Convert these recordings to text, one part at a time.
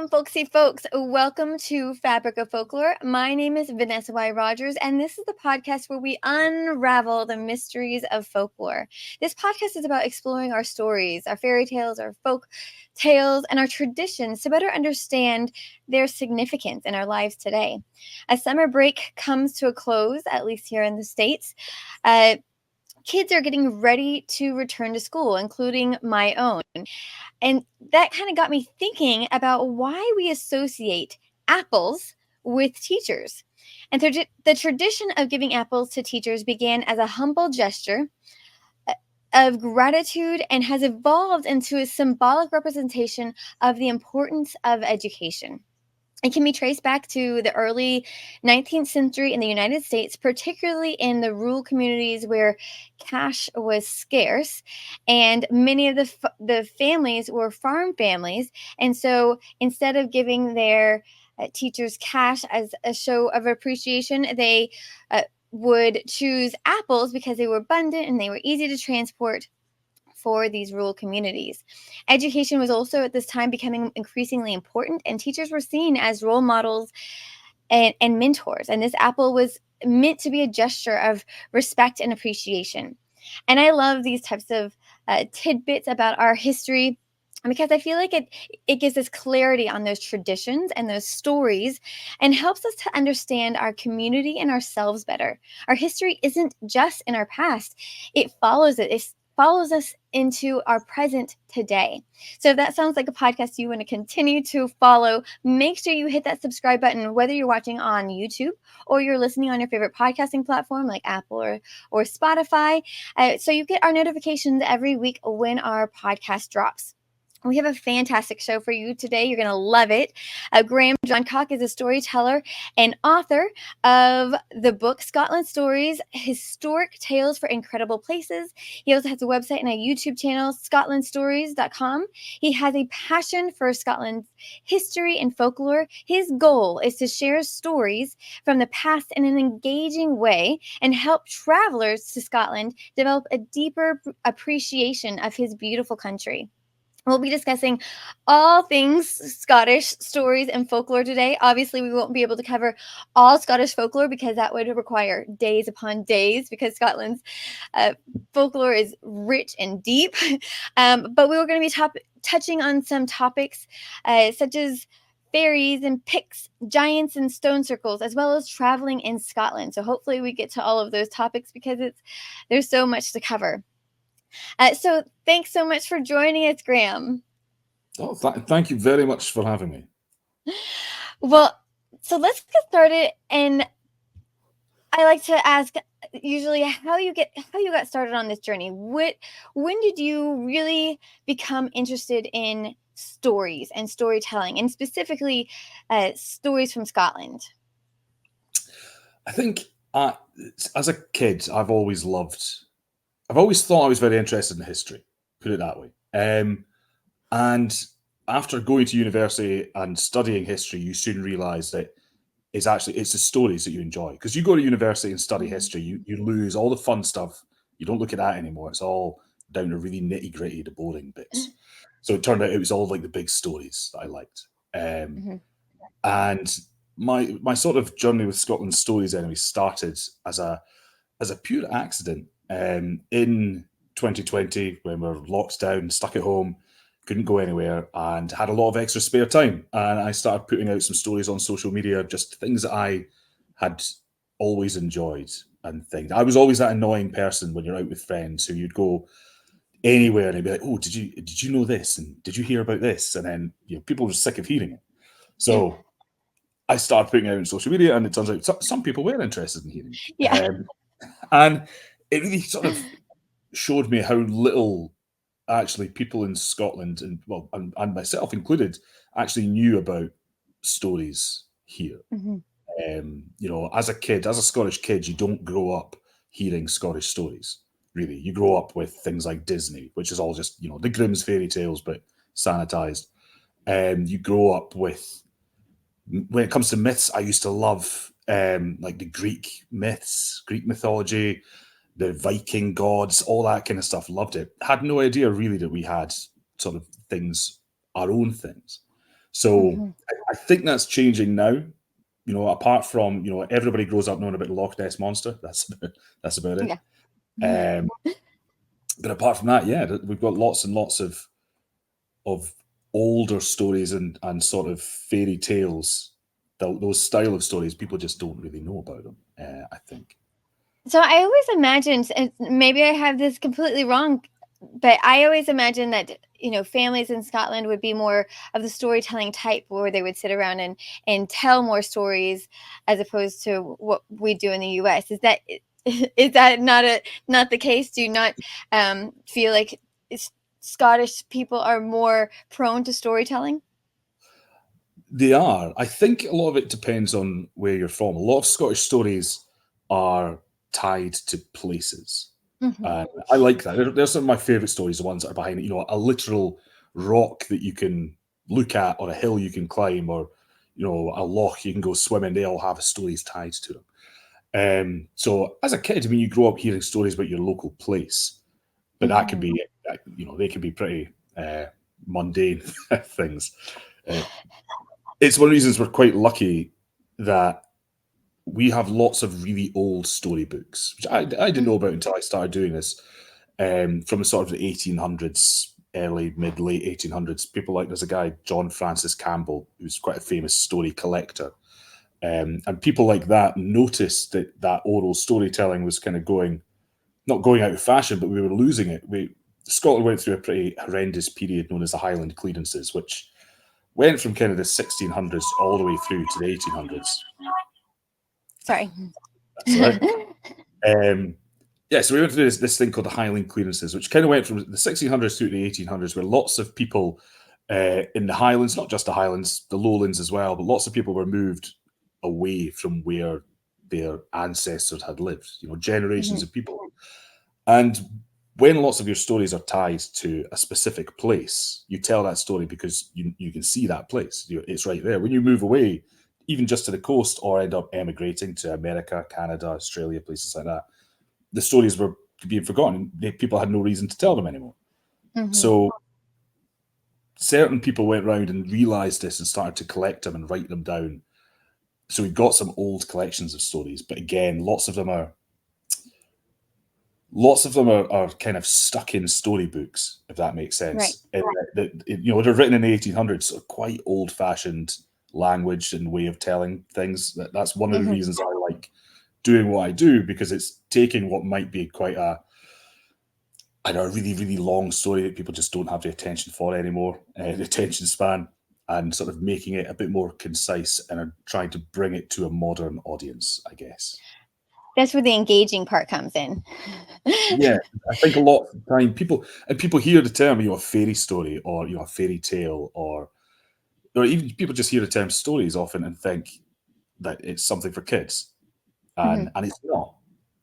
Welcome, folksy folks. Welcome to Fabrica Folklore. My name is Vanessa Y. Rogers, and this is the podcast where we unravel the mysteries of folklore. This podcast is about exploring our stories, our fairy tales, our folk tales, and our traditions to better understand their significance in our lives today. As summer break comes to a close, at least here in the States, kids are getting ready to return to school, including my own. And that kind of got me thinking about why we associate apples with teachers. And the tradition of giving apples to teachers began as a humble gesture of gratitude and has evolved into a symbolic representation of the importance of education. It can be traced back to the early 19th century in the United States, particularly in the rural communities where cash was scarce, and many of the families were farm families. And so instead of giving their teachers cash as a show of appreciation, they would choose apples because they were abundant and they were easy to transport for these rural communities. Education was also at this time becoming increasingly important, and teachers were seen as role models and mentors. And this apple was meant to be a gesture of respect and appreciation. And I love these types of tidbits about our history because I feel like it gives us clarity on those traditions and those stories and helps us to understand our community and ourselves better. Our history isn't just in our past, it follows it. It follows us into our present today. So if that sounds like a podcast you want to continue to follow, make sure you hit that subscribe button, whether you're watching on YouTube or you're listening on your favorite podcasting platform like Apple or Spotify. So you get our notifications every week when our podcast drops. We have a fantastic show for you today. You're going to love it. Graeme Johncock is a storyteller and author of the book Scotland Stories, Historic Tales for Incredible Places. He also has a website and a YouTube channel, scotlandstories.com. He has a passion for Scotland's history and folklore. His goal is to share stories from the past in an engaging way and help travelers to Scotland develop a deeper appreciation of his beautiful country. We'll be discussing all things Scottish stories and folklore today. Obviously, we won't be able to cover all Scottish folklore because that would require days upon days because Scotland's folklore is rich and deep. But we were going to be touching on some topics such as fairies and picts, giants and stone circles, as well as traveling in Scotland. So hopefully we get to all of those topics because there's so much to cover. So thanks so much for joining us, Graeme. Oh, thank you very much for having me. Well, so let's get started. And I like to ask usually how you got started on this journey. When did you really become interested in stories and storytelling, and specifically stories from Scotland? I think as a kid, I've always thought I was very interested in history, put it that way. And after going to university and studying history, you soon realise that it's the stories that you enjoy. Because you go to university and study history, you lose all the fun stuff. You don't look at that anymore. It's all down to really nitty gritty, the boring bits. So it turned out it was all like the big stories that I liked. And my sort of journey with Scotland stories anyway started as a pure accident. In 2020, when we were locked down, stuck at home, couldn't go anywhere, and had a lot of extra spare time, and I started putting out some stories on social media, just things that I had always enjoyed and things. I was always that annoying person when you're out with friends who you'd go anywhere and they'd be like, "Oh, did you know this? And did you hear about this?" And then people were sick of hearing it. So I started putting it out on social media, and it turns out some people were interested in hearing it. Yeah. And it really sort of showed me how little actually people in Scotland and myself included actually knew about stories here. As a kid, as a Scottish kid, you don't grow up hearing Scottish stories. Really, you grow up with things like Disney, which is all just the Grimm's fairy tales but sanitized. You grow up with, when it comes to myths, I used to love like the Greek myths, Greek mythology, the Viking gods, all that kind of stuff. Loved it. Had no idea really that we had sort of things, our own things. So I think that's changing now. You know, apart from, you know, everybody grows up knowing about the Loch Ness monster. That's about it. Yeah. But apart from that, yeah, we've got lots and lots of older stories and sort of fairy tales. Those style of stories, people just don't really know about them. I think. So I always imagined, and maybe I have this completely wrong, but I always imagined that, you know, families in Scotland would be more of the storytelling type, where they would sit around and tell more stories, as opposed to what we do in the U.S. Is that not the case? Do you not feel like Scottish people are more prone to storytelling? They are. I think a lot of it depends on where you're from. A lot of Scottish stories are tied to places. I like that. They're some of my favourite stories, the ones that are behind, you know, a literal rock that you can look at, or a hill you can climb, or, you know, a loch you can go swimming. They all have stories tied to them. So as a kid, I mean, you grow up hearing stories about your local place, but that could be, you know, they can be pretty mundane things. It's one of the reasons we're quite lucky that we have lots of really old storybooks, which I didn't know about until I started doing this, from the sort of the 1800s, early, mid, late 1800s. People like, there's a guy, John Francis Campbell, who's quite a famous story collector. And people like that noticed that that oral storytelling was kind of not going out of fashion, but we were losing it. Scotland went through a pretty horrendous period known as the Highland Clearances, which went from kind of the 1600s all the way through to the 1800s. Sorry. That's all right. Yeah, so we went through this thing called the Highland Clearances, which kind of went from the 1600s through to the 1800s, where lots of people in the Highlands, not just the Highlands, the Lowlands as well, but lots of people were moved away from where their ancestors had lived, you know, generations of people. And when lots of your stories are tied to a specific place, you tell that story because you can see that place. It's right there. When you move away, even just to the coast, or end up emigrating to America, Canada, Australia, places like that, the stories were being forgotten. People had no reason to tell them anymore. So certain people went around and realized this and started to collect them and write them down. So we've got some old collections of stories, but again, lots of them are kind of stuck in storybooks, if that makes sense. Right. You know, they're written in the 1800s, so quite old-fashioned language and way of telling things. That's one of the reasons I like doing what I do, because it's taking what might be quite a really, really long story that people just don't have the attention for anymore, the attention span, and sort of making it a bit more concise and trying to bring it to a modern audience, I guess. That's where the engaging part comes in. Yeah, I think a lot of the time people hear the term, you know, a fairy story, or, you know, a fairy tale, or even people just hear the term stories often and think that it's something for kids, and it's not.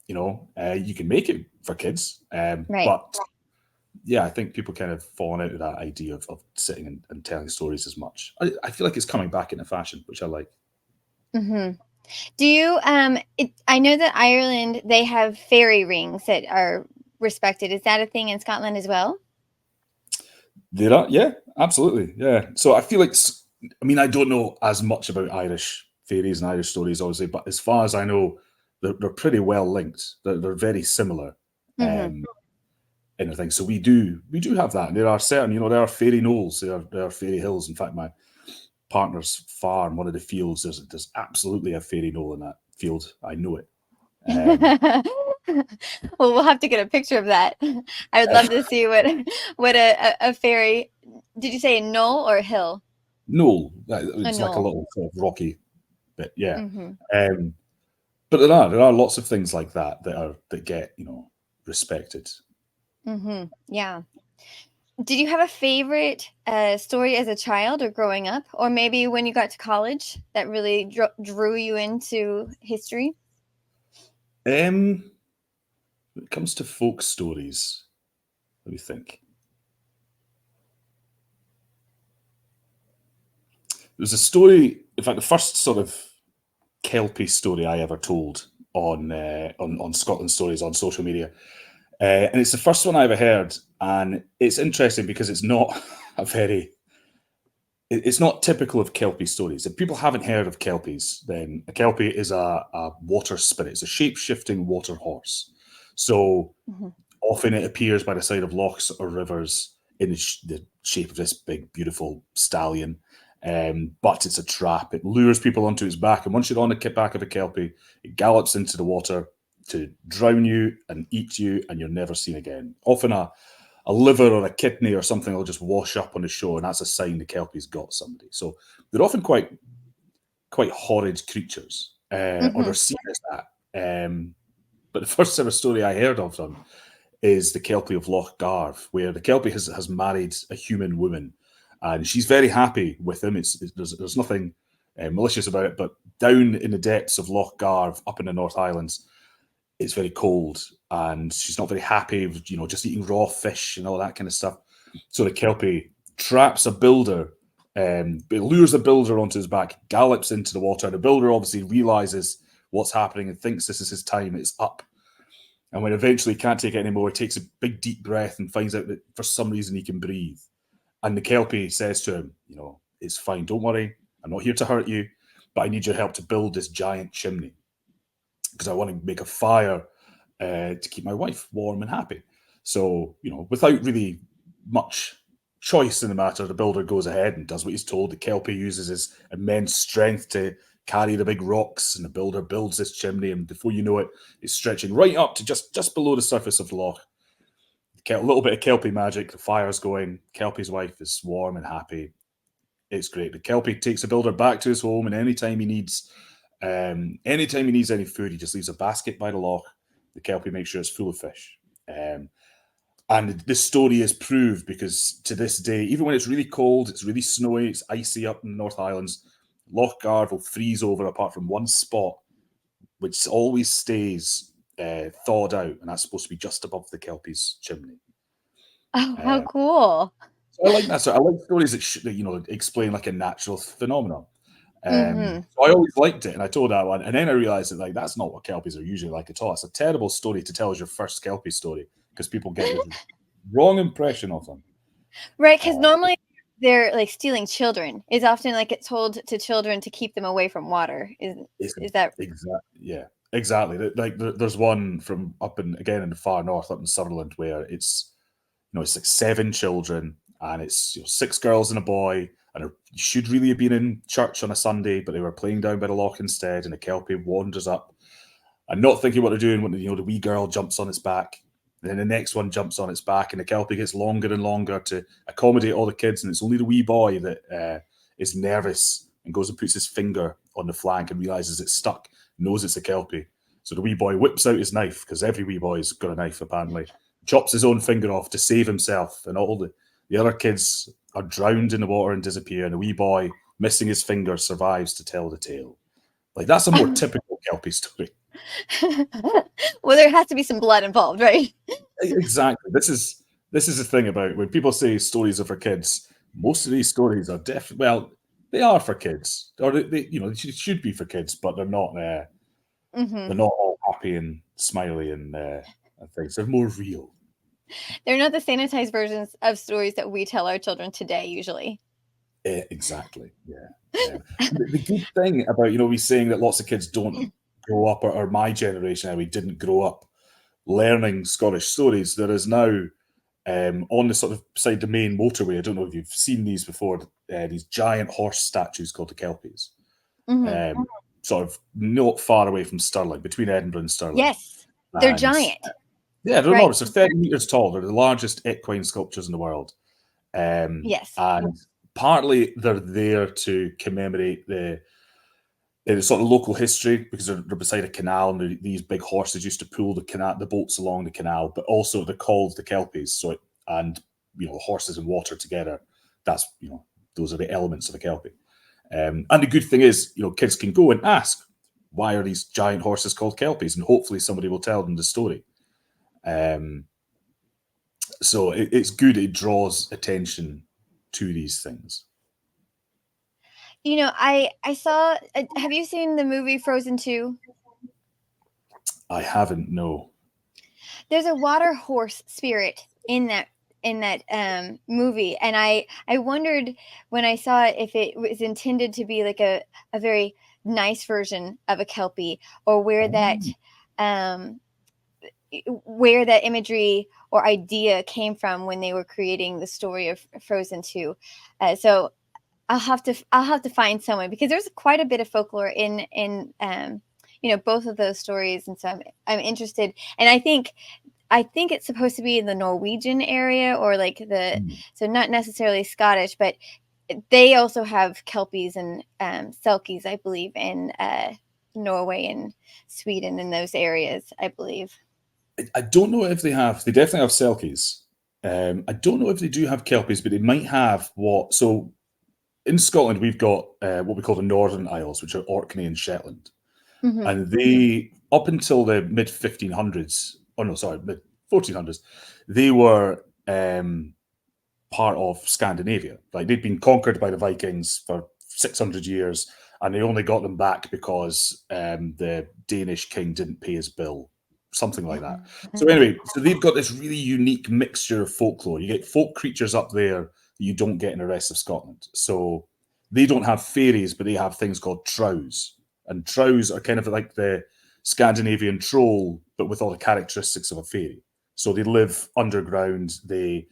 You know, you can make it for kids, but yeah, I think people kind of fallen out of that idea of sitting and telling stories as much. I feel like it's coming back into fashion, which I like. Do you I know that Ireland, they have fairy rings that are respected. Is that a thing in Scotland as well? There are, yeah, absolutely, yeah. So I feel like, I mean, I don't know as much about Irish fairies and Irish stories, obviously, but as far as I know, they're pretty well linked. They're very similar. In a thing. So we do have that. And there are certain, you know, there are fairy knolls, there are fairy hills. In fact, my partner's farm, one of the fields, there's absolutely a fairy knoll in that field. I know it. Well, we'll have to get a picture of that. I would love to see what a fairy. Did you say a knoll or a hill? Knoll. It's like a little sort of rocky bit, yeah. But there are lots of things like that that get, you know, respected. Yeah. Did you have a favorite story as a child or growing up, or maybe when you got to college that really drew you into history? When it comes to folk stories, let me think. There's a story, in fact, the first sort of kelpie story I ever told on Scotland Stories on social media. And it's the first one I ever heard. And it's interesting because it's not a very it's not typical of kelpie stories. If people haven't heard of kelpies, then a kelpie is a water spirit. It's a shape-shifting water horse. So often it appears by the side of lochs or rivers in the shape of this big, beautiful stallion. But it's a trap. It lures people onto its back. And once you're on the back of a kelpie, it gallops into the water to drown you and eat you, and you're never seen again. Often a liver or a kidney or something will just wash up on the shore, and that's a sign the kelpie's got somebody. So they're often quite horrid creatures, or they're seen as that. But the first ever story I heard of them is the kelpie of Loch, where the kelpie has married a human woman, and she's very happy with him. There's nothing malicious about it, but down in the depths of Loch, up in the North Islands, it's very cold, and she's not very happy with, just eating raw fish and all that kind of stuff. So the kelpie traps a builder, lures the builder onto his back, gallops into the water. The builder obviously realizes what's happening and thinks this is his time. It's up. And when eventually he can't take it anymore, he takes a big deep breath and finds out that for some reason he can breathe. And the kelpie says to him, it's fine, don't worry. I'm not here to hurt you, but I need your help to build this giant chimney because I want to make a fire to keep my wife warm and happy. So, without really much choice in the matter, the builder goes ahead and does what he's told. The kelpie uses his immense strength to carry the big rocks, and the builder builds this chimney, and before you know it, it's stretching right up to just below the surface of the loch. A little bit of kelpie magic, the fire's going, kelpie's wife is warm and happy. It's great. The kelpie takes the builder back to his home, and anytime he needs any food, he just leaves a basket by the loch. The kelpie makes sure it's full of fish. And this story is proved because to this day, even when it's really cold, it's really snowy, it's icy up in the North Islands, Loch will freeze over apart from one spot, which always stays thawed out, and that's supposed to be just above the kelpie's chimney. Oh, how cool! So I like that. So I like stories that explain like a natural phenomenon. So I always liked it, and I told that one, and then I realized that that's not what kelpies are usually like at all. It's a terrible story to tell as your first kelpie story because people get the wrong impression of them. Right, because normally they're like stealing children. It's often like it's told to children to keep them away from water. Is that exactly? Yeah, exactly. Like there's one from up in the far north, up in Sutherland, where it's it's like 7 children, and it's 6 girls and a boy, and you should really have been in church on a Sunday, but they were playing down by the loch instead, and a kelpie wanders up, and not thinking what they're doing, when the wee girl jumps on its back. And then the next one jumps on its back, and the kelpie gets longer and longer to accommodate all the kids. And it's only the wee boy that is nervous and goes and puts his finger on the flank and realizes it's stuck, knows it's a kelpie. So the wee boy whips out his knife, because every wee boy's got a knife apparently, chops his own finger off to save himself. And all the other kids are drowned in the water and disappear. And the wee boy, missing his finger, survives to tell the tale. Like, that's a more typical kelpie story. Well, there has to be some blood involved, right? Exactly. This is the thing about when people say stories are for kids. Most of these stories are they are for kids, or they should be for kids, but they're not. They're not all happy and smiley and things. They're more real. They're not the sanitized versions of stories that we tell our children today, usually. Exactly. Yeah. The good thing about we saying that lots of kids don't grow up, or my generation, we didn't grow up learning Scottish stories. There is now on the sort of beside the main motorway, I don't know if you've seen these before, these giant horse statues called the kelpies, sort of not far away from Stirling, between Edinburgh and Stirling. Yes, they're giant. Yeah, they're enormous. They're 30 meters tall. They're the largest equine sculptures in the world. Yes, and partly they're there to commemorate the sort of local history, because they're beside a canal, and these big horses used to pull the boats along the canal. But also they're called the kelpies. So horses and water together. That's those are the elements of a kelpie. And the good thing is, kids can go and ask, why are these giant horses called kelpies? And hopefully somebody will tell them the story. So it's good. It draws attention to these things. I saw. Have you seen the movie Frozen 2? I haven't. No. There's a water horse spirit in that movie, and I wondered when I saw it if it was intended to be like a very nice version of a kelpie, or where that imagery or idea came from when they were creating the story of Frozen 2. So I'll have to find someone, because there's quite a bit of folklore in both of those stories, and so I'm interested. And I think it's supposed to be in the Norwegian area, or like so not necessarily Scottish, but they also have kelpies and selkies, I believe, in Norway and Sweden, in those areas, I believe. I don't know if they have. They definitely have selkies. I don't know if they do have kelpies, but they might have what. So in Scotland, we've got what we call the Northern Isles, which are Orkney and Shetland, and they, up until the mid 1500s, oh no, sorry, mid 1400s, they were part of Scandinavia. Like, they'd been conquered by the Vikings for 600 years, and they only got them back because the Danish king didn't pay his bill, something like that. So anyway, so they've got this really unique mixture of folklore. You get folk creatures up there that you don't get in the rest of Scotland. So they don't have fairies, but they have things called trows. And trows are kind of like the Scandinavian troll, but with all the characteristics of a fairy. So they live underground, they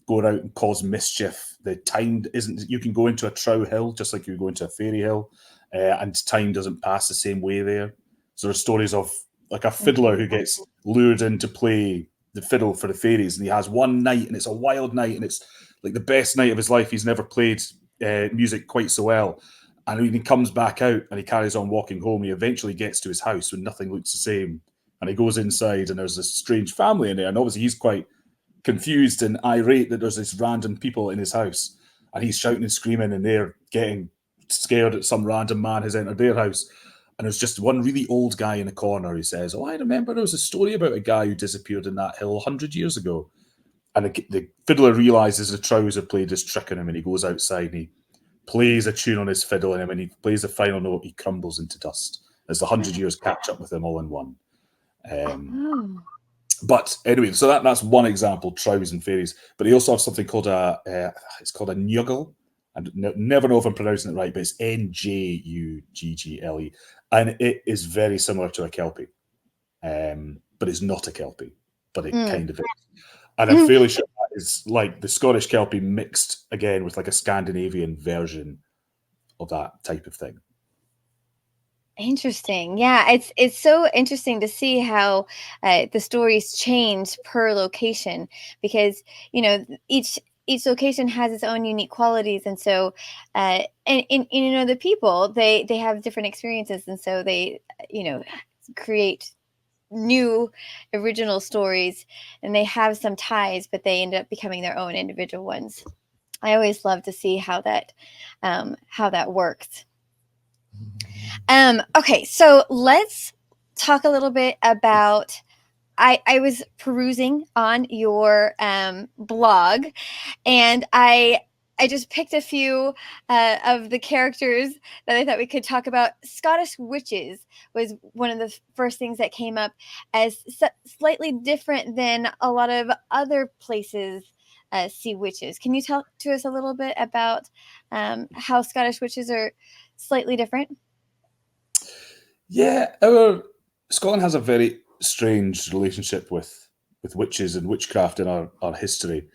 go out and cause mischief. The time isn't, you can go into a trow hill just like you go into a fairy hill, and time doesn't pass the same way there. So there's stories of like a fiddler who gets lured in to play the fiddle for the fairies, and he has one night, and it's a wild night, and it's like the best night of his life. He's never played music quite so well. And when he comes back out and he carries on walking home, he eventually gets to his house when nothing looks the same. And he goes inside, and there's this strange family in there. And obviously he's quite confused and irate that there's this random people in his house. And he's shouting and screaming, and they're getting scared that some random man has entered their house. And there's just one really old guy in a corner who says, "Oh, I remember there was a story about a guy who disappeared in that hill 100 years ago." And the fiddler realizes the trows have played this trick on him, and he goes outside and he plays a tune on his fiddle, and when he plays the final note, he crumbles into dust as the 100 years catch up with him all in one. But anyway, so that's one example, trows and fairies. But he also have something called it's called a njuggle. I never know if I'm pronouncing it right, but it's Njuggle, and it is very similar to a kelpie, but it's not a kelpie, but it kind of is. And I'm fairly sure that is like the Scottish kelpie mixed again with like a Scandinavian version of that type of thing. Interesting. Yeah, it's so interesting to see how the stories change per location, because each location has its own unique qualities, and so and the people, they have different experiences, and so they create new original stories, and they have some ties, but they end up becoming their own individual ones. I always love to see how that works. Okay, so let's talk a little bit about. I was perusing on your blog, and I just picked a few of the characters that I thought we could talk about. Scottish witches was one of the first things that came up as slightly different than a lot of other places see witches. Can you tell to us a little bit about how Scottish witches are slightly different? Yeah, Scotland has a very strange relationship with witches and witchcraft in our history.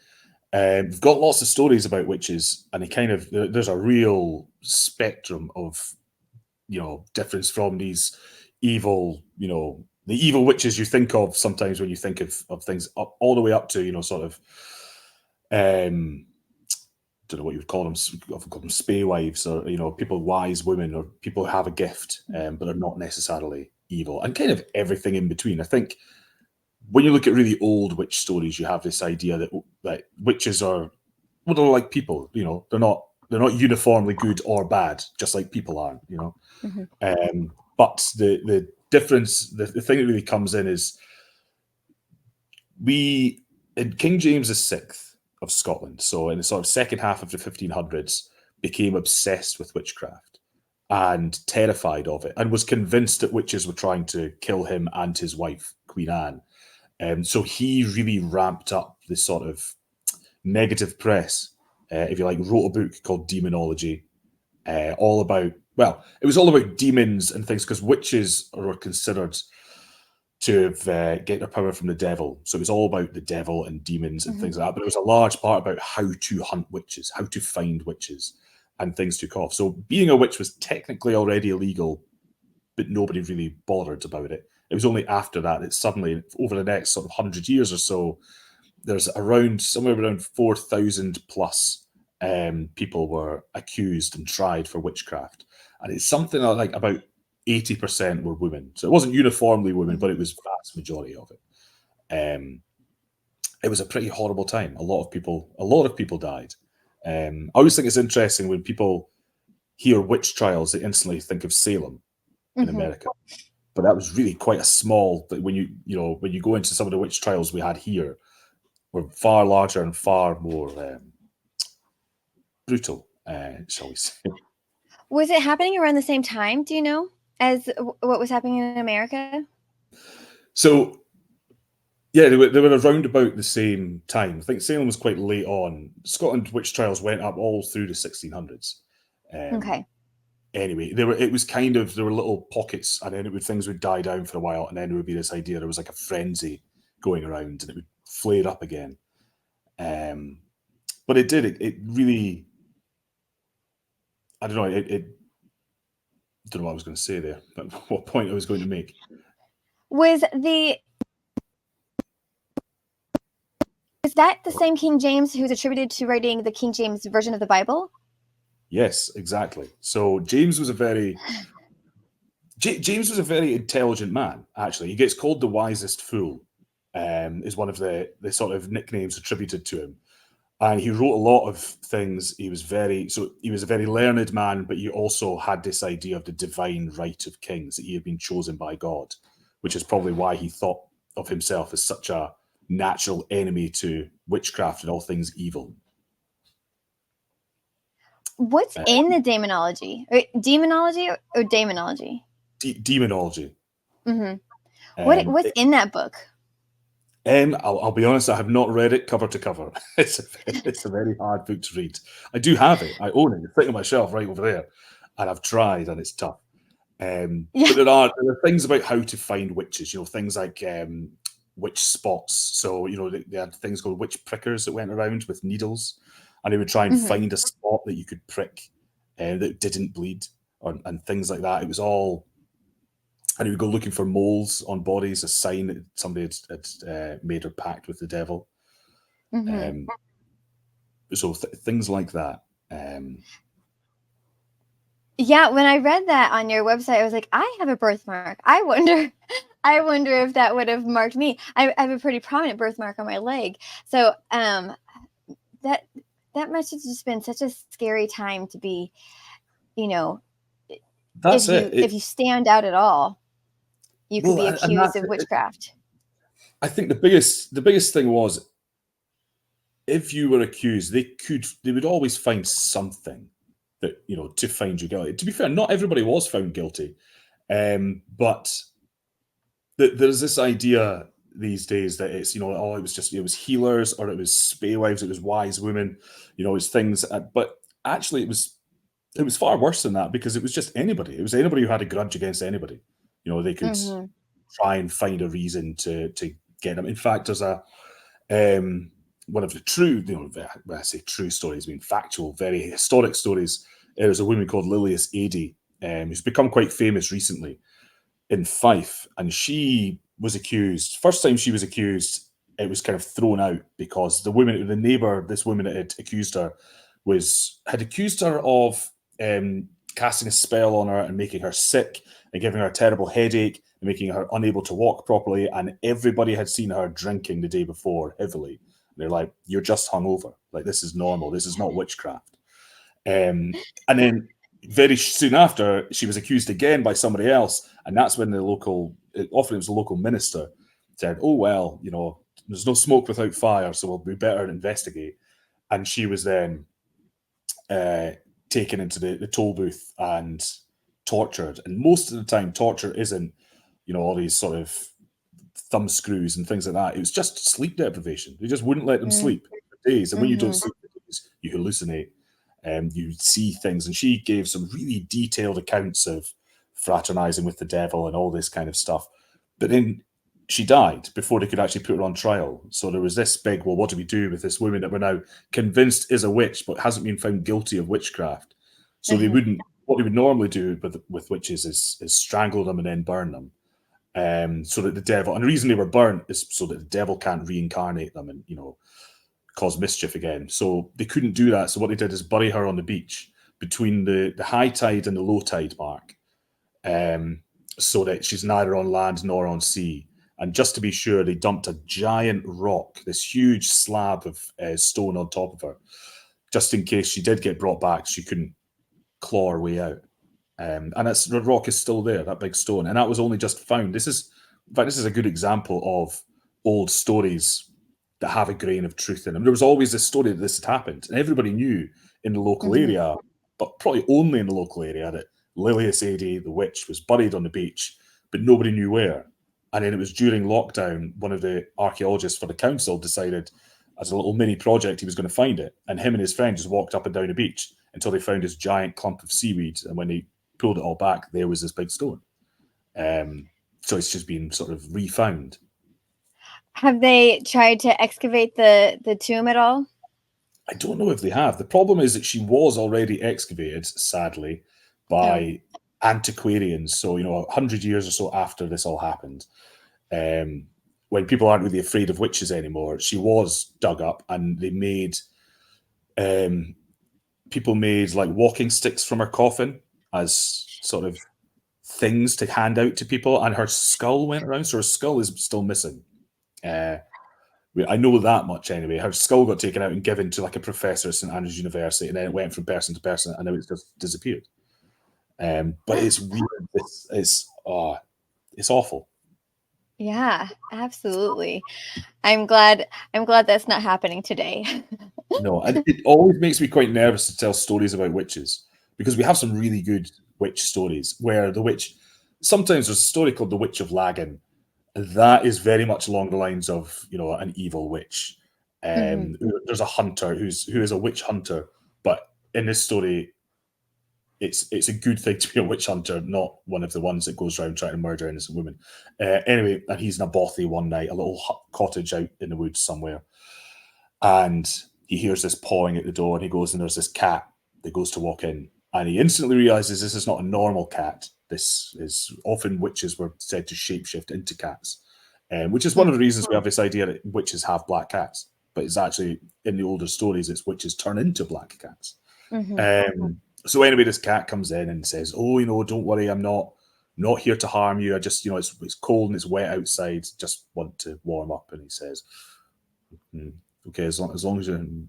We've got lots of stories about witches, and there's a real spectrum of difference from these evil, the evil witches you think of sometimes when you think of things all the way up to sort of don't know what you would call them. Often call them spay wives, or people, wise women, or people who have a gift, but are not necessarily evil, and kind of everything in between. I think when you look at really old witch stories, you have this idea that witches are, well, they're like people. They're not uniformly good or bad, just like people aren't. But the difference, the thing that really comes in is in King James VI of Scotland, so in the sort of second half of the 1500s, became obsessed with witchcraft and terrified of it, and was convinced that witches were trying to kill him and his wife, Queen Anne. So he really ramped up this sort of negative press, if you like, wrote a book called Demonology, all about, well, it was all about demons and things, because witches were considered to have get their power from the devil. So it was all about the devil and demons and things like that. But it was a large part about how to hunt witches, how to find witches, and things took off. So being a witch was technically already illegal, but nobody really bothered about it. It was only after that suddenly, over the next sort of 100 years or so, there's somewhere around 4,000 plus people were accused and tried for witchcraft. And it's something like about 80% were women. So it wasn't uniformly women, but it was vast majority of it. It was a pretty horrible time. A lot of people died. I always think it's interesting when people hear witch trials, they instantly think of Salem in America. But that was really quite a small, when you go into some of the witch trials we had here, were far larger and far more brutal, shall we say. Was it happening around the same time, do you know, as what was happening in America? So, yeah, they were around about the same time. I think Salem was quite late on. Scotland witch trials went up all through the 1600s. Okay. Anyway, there were little pockets, and then things would die down for a while, and then there would be this idea there was like a frenzy going around, and it would flare up again. But it did. It really. I don't know. I don't know what I was going to say there, but what point I was going to make. Was that the same King James who's attributed to writing the King James version of the Bible? Yes, exactly. So James was a very intelligent man. Actually, he gets called the wisest fool. Is one of the sort of nicknames attributed to him. And he wrote a lot of things. He was a very learned man, but he also had this idea of the divine right of kings, that he had been chosen by God, which is probably why he thought of himself as such a natural enemy to witchcraft and all things evil. What's in the demonology? Demonology or demonology? Demonology. What's in that book? I'll be honest, I have not read it cover to cover. It's a very hard book to read. I do have it. I own it. It's sitting on my shelf right over there. And I've tried, and it's tough. But there are things about how to find witches, things like witch spots. So, they had things called witch prickers that went around with needles, and they would try and find a spot that you could prick that didn't bleed, and things like that. It was all... And he would go looking for moles on bodies, a sign that somebody had made a pact with the devil. So things like that. Yeah, when I read that on your website, I was like, I have a birthmark. I wonder if that would have marked me. I have a pretty prominent birthmark on my leg. So that must have just been such a scary time to be, if you stand out at all, you could be accused of witchcraft. I think the biggest thing was, if you were accused, they would always find something that, to find you guilty. To be fair, not everybody was found guilty, but there's this idea these days that it's, it was healers, or it was spaewives, it was wise women, it was things, but actually it was far worse than that, because it was just anybody. It was anybody who had a grudge against anybody. They could try and find a reason to get them. In fact, there's one of the true, when I say true stories, I mean factual, very historic stories. There's a woman called Lilias Adey, who's become quite famous recently in Fife, and she was accused. First time she was accused, it was kind of thrown out, because the neighbour, this woman that had accused her of casting a spell on her and making her sick and giving her a terrible headache and making her unable to walk properly. And everybody had seen her drinking the day before heavily. They're like, "You're just hungover. Like, this is normal. This is not witchcraft." And then very soon after, she was accused again by somebody else. And that's when often it was the local minister, said, "Oh, well, there's no smoke without fire, so we'll be better to investigate." And she was then taken into the toll booth and tortured. And most of the time, torture isn't, all these sort of thumb screws and things like that. It was just sleep deprivation. They just wouldn't let them sleep for days. And when you don't sleep for days, you hallucinate. You see things. And she gave some really detailed accounts of fraternizing with the devil and all this kind of stuff. But then she died before they could actually put her on trial. So there was this big, well, what do we do with this woman that we're now convinced is a witch, but hasn't been found guilty of witchcraft? So they wouldn't, what they would normally do with witches is strangle them and then burn them. So that the devil, and the reason they were burnt is so that the devil can't reincarnate them and, cause mischief again. So they couldn't do that. So what they did is bury her on the beach between the high tide and the low tide mark, so that she's neither on land nor on sea. And just to be sure, they dumped a giant rock, this huge slab of stone on top of her, just in case she did get brought back, she couldn't claw her way out. And the rock is still there, that big stone. And that was only just found. This is a good example of old stories that have a grain of truth in them. There was always this story that this had happened, and everybody knew in the local area, but probably only in the local area, that Lilias Adey, the witch, was buried on the beach, but nobody knew where. And then it was during lockdown, one of the archaeologists for the council decided, as a little mini project, he was going to find it. And him and his friend just walked up and down the beach until they found this giant clump of seaweed. And when they pulled it all back, there was this big stone. So it's just been sort of refound. Have they tried to excavate the tomb at all? I don't know if they have. The problem is that she was already excavated, sadly, by antiquarians. So, 100 years or so after this all happened, when people aren't really afraid of witches anymore, she was dug up, and they made, people made like walking sticks from her coffin as sort of things to hand out to people, and her skull went around. So her skull is still missing. I know that much anyway. Her skull got taken out and given to like a professor at St Andrews University, and then it went from person to person, and now it's just disappeared. But it's weird. It's awful. Yeah, absolutely. I'm glad that's not happening today. No, and it always makes me quite nervous to tell stories about witches, because we have some really good witch stories where the witch. Sometimes there's a story called The Witch of Laggan. That is very much along the lines of, an evil witch. There's a hunter who is a witch hunter, but in this story, it's a good thing to be a witch hunter, not one of the ones that goes around trying to murder innocent women. Anyway, and he's in a bothy one night, a little cottage out in the woods somewhere, and he hears this pawing at the door, and he goes, and there's this cat that goes to walk in, and he instantly realizes this is not a normal cat. This is often witches were said to shapeshift into cats, which is one of the reasons we have this idea that witches have black cats. But it's actually, in the older stories, it's witches turn into black cats. So anyway, this cat comes in and says, "Oh, don't worry, I'm not here to harm you. I just, it's cold and it's wet outside. Just want to warm up." And he says, "Okay, as long as you."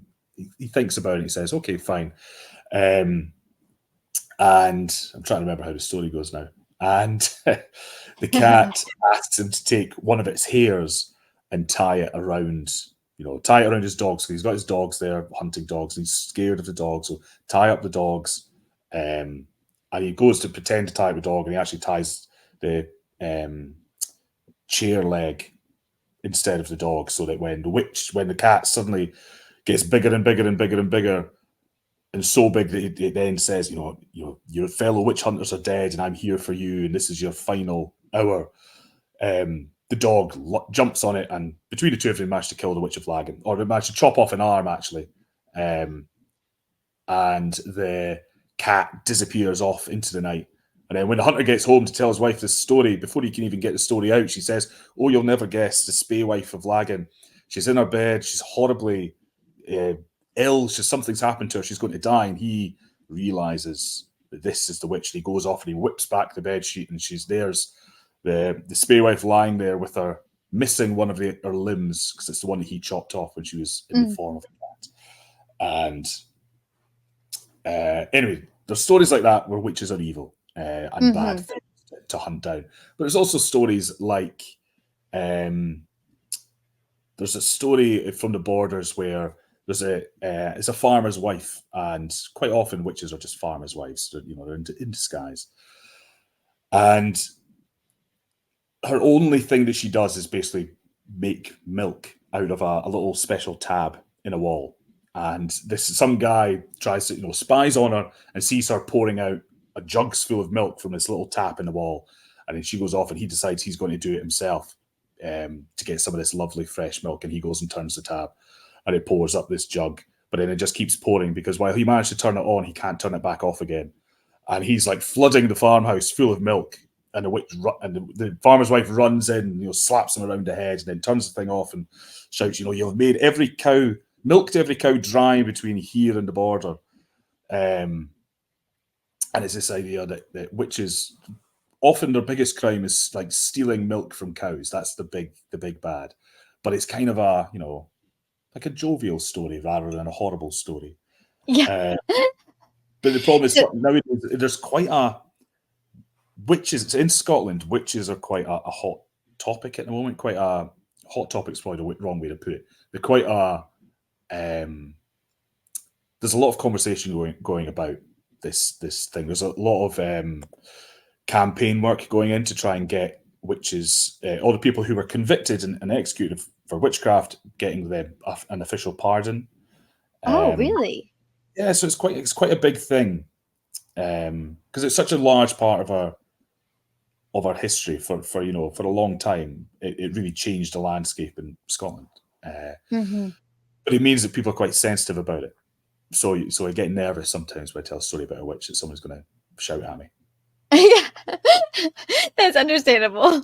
He thinks about it. He says, "Okay, fine." And I'm trying to remember how the story goes now. And the cat asks him to take one of its hairs and tie it around his dogs. So he's got his dogs there, hunting dogs, and he's scared of the dogs. So tie up the dogs. And he goes to pretend to tie up the dog, and he actually ties the chair leg instead of the dog, so that when the cat suddenly gets bigger and bigger and bigger and bigger, and so big that it then says, your fellow witch hunters are dead, and I'm here for you, and this is your final hour. The dog jumps on it, and between the two of them, manage to kill the Witch of Laggan, or they manage to chop off an arm, actually. And the cat disappears off into the night. And then when the hunter gets home to tell his wife this story, before he can even get the story out, she says, "Oh, you'll never guess, the Spey wife of Laggan. She's in her bed. She's horribly ill. Something's happened to her. She's going to die." And he realizes that this is the witch. And he goes off and he whips back the bed sheet, and there's the Spey wife lying there with her missing one of her limbs, because it's the one that he chopped off when she was in the form of a cat. And anyway, there's stories like that where witches are evil and bad things to hunt down. But there's also stories like there's a story from the Borders where it's a farmer's wife, and quite often witches are just farmers' wives. They're in disguise, and her only thing that she does is basically make milk out of a little special tab in a wall. And some guy tries to, spies on her and sees her pouring out a jugs full of milk from this little tap in the wall. And then she goes off and he decides he's going to do it himself to get some of this lovely fresh milk. And he goes and turns the tap and it pours up this jug. But then it just keeps pouring because while he managed to turn it on, he can't turn it back off again. And he's like flooding the farmhouse full of milk. And the farmer's wife runs in, slaps him around the head and then turns the thing off and shouts, you've made milked every cow dry between here and the border. And it's this idea that witches, often their biggest crime is like stealing milk from cows. That's the big bad. But it's kind of like a jovial story rather than a horrible story. Yeah. But the problem is nowadays there's quite a witches. It's in Scotland. Witches are quite a hot topic at the moment. Quite a hot topic is probably the wrong way to put it. They're quite a there's a lot of conversation going about this thing. There's a lot of campaign work going in to try and get witches, all the people who were convicted and executed for witchcraft, getting them an official pardon. Oh, really? Yeah, so it's quite a big thing because it's such a large part of our history for a long time. It really changed the landscape in Scotland. But it means that people are quite sensitive about it. So I get nervous sometimes when I tell a story about a witch that someone's going to shout at me. Yeah, that's understandable.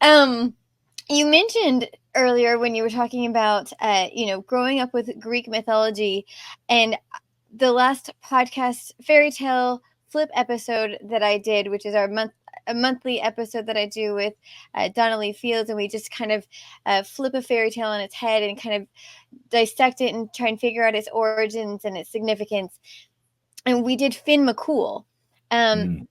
You mentioned earlier when you were talking about, growing up with Greek mythology, and the last podcast fairy tale flip episode that I did, which is a monthly episode that I do with Donnelly Fields, and we just kind of flip a fairy tale on its head and kind of dissect it and try and figure out its origins and its significance. And we did Finn McCool. And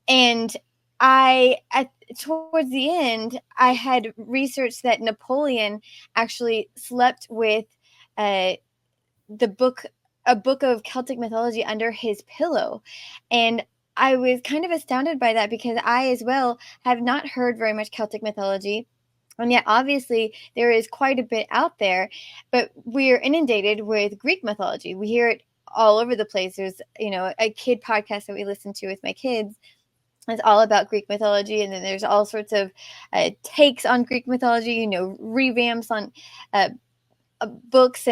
towards the end, I had researched that Napoleon actually slept with a book of Celtic mythology under his pillow. And I was kind of astounded by that because I as well have not heard very much Celtic mythology. And yet, obviously, there is quite a bit out there, but we're inundated with Greek mythology. We hear it all over the place. There's, a kid podcast that we listen to with my kids. It's all about Greek mythology. And then there's all sorts of takes on Greek mythology, revamps on books.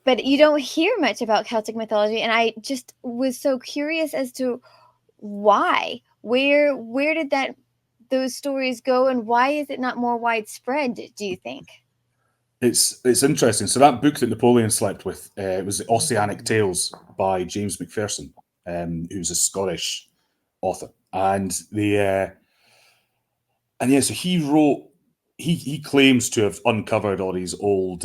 But you don't hear much about Celtic mythology. And I just was so curious as to why. Where did those stories go, and why is it not more widespread, do you think? It's interesting. So that book that Napoleon slept with, it was the Ossianic Tales by James Macpherson, who's a Scottish author. And so he claims to have uncovered all these old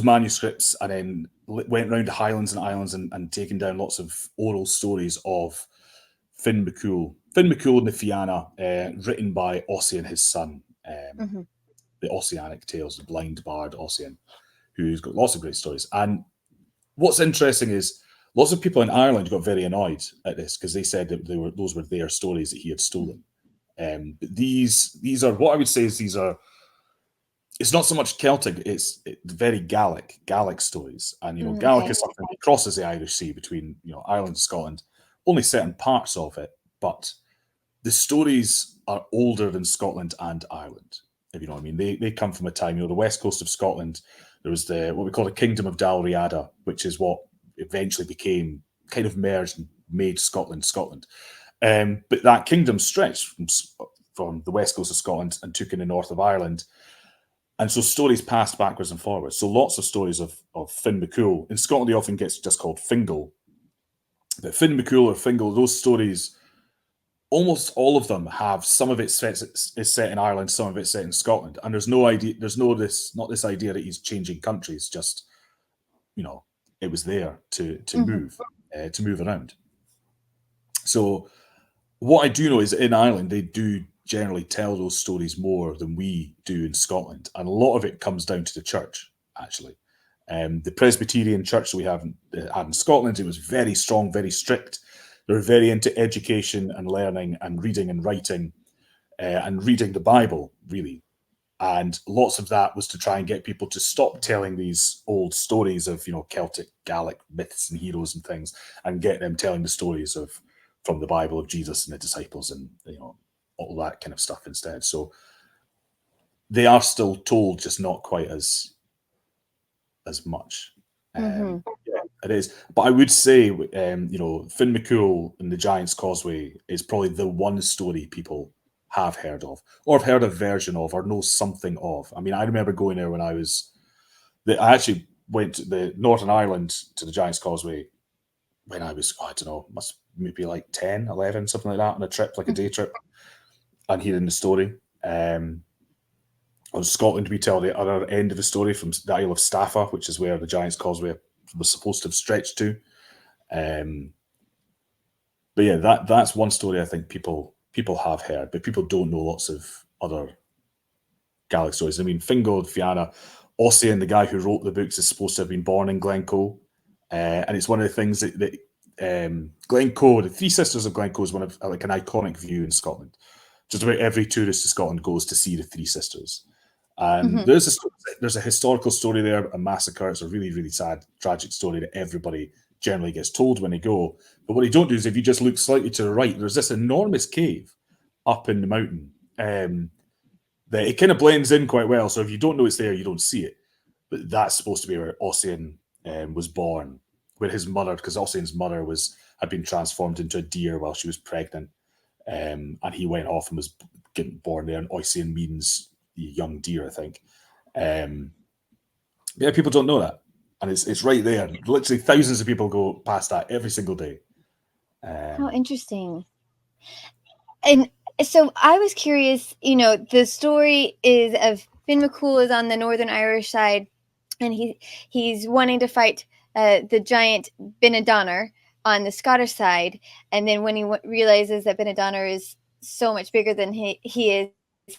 manuscripts and then went around the Highlands and Islands and taken down lots of oral stories of Finn McCool and the Fianna, written by Ossian, his son. The Ossianic Tales, the blind bard Ossian, who's got lots of great stories. And what's interesting is lots of people in Ireland got very annoyed at this because they said that those were their stories that he had stolen. But these are what I would say is these are. It's not so much Celtic; it's very Gaelic stories, and Gaelic is something that crosses the Irish Sea between Ireland and Scotland. Only certain parts of it, but the stories are older than Scotland and Ireland. If you know what I mean, they come from a time. The west coast of Scotland, there was what we call the Kingdom of Dalriada, which is what eventually became kind of merged and made Scotland. But that kingdom stretched from the west coast of Scotland and took in the north of Ireland. And so stories passed backwards and forwards. So lots of stories of Finn McCool. In Scotland, he often gets just called Fingal. But Finn McCool or Fingal, those stories, almost all of them have some of it is set in Ireland, some of it set in Scotland. And there's not this idea that he's changing countries, just, it was there to move around. So what I do know is in Ireland, they do generally tell those stories more than we do in Scotland. And a lot of it comes down to the church, actually. The Presbyterian church that we had in Scotland, it was very strong, very strict. They were very into education and learning and reading and writing and reading the Bible, really. And lots of that was to try and get people to stop telling these old stories of, Celtic, Gaelic myths and heroes and things, and get them telling the stories from the Bible of Jesus and the disciples and, all that kind of stuff instead. So they are still told, just not quite as much. Mm-hmm. Yeah, it is. But I would say, Finn McCool and the Giant's Causeway is probably the one story people have heard of, or have heard a version of, or know something of. I mean, I remember going there when I actually went to the Northern Ireland to the Giant's Causeway when I was, I don't know, must maybe like 10, 11, something like that, on a trip, like a day trip, and hearing the story. On Scotland, we tell the other end of the story from the Isle of Staffa, which is where the Giant's Causeway was supposed to have stretched to. But yeah, that's one story I think people have heard, but people don't know lots of other Gaelic stories. I mean, Fingal, Fianna, Ossian, the guy who wrote the books, is supposed to have been born in Glencoe. And it's one of the things that Glencoe, the Three Sisters of Glencoe, is one of like an iconic view in Scotland. Just about every tourist to Scotland goes to see the Three Sisters. And there's a historical story there, a massacre. It's a really, really sad, tragic story that everybody generally gets told when they go. But what you don't do is, if you just look slightly to the right, there's this enormous cave up in the mountain that it kind of blends in quite well. So if you don't know it's there, you don't see it. But that's supposed to be where Ossian was born, where his mother, because Ossian's mother had been transformed into a deer while she was pregnant. And he went off and was getting born there, and Ossian means young deer, I think. Yeah, people don't know that, and it's right there. Literally, thousands of people go past that every single day. How interesting! And so I was curious. The story is of Finn McCool is on the Northern Irish side, and he's wanting to fight the giant Benadonner on the Scottish side, and then when he realizes that Benadonner is so much bigger than he is,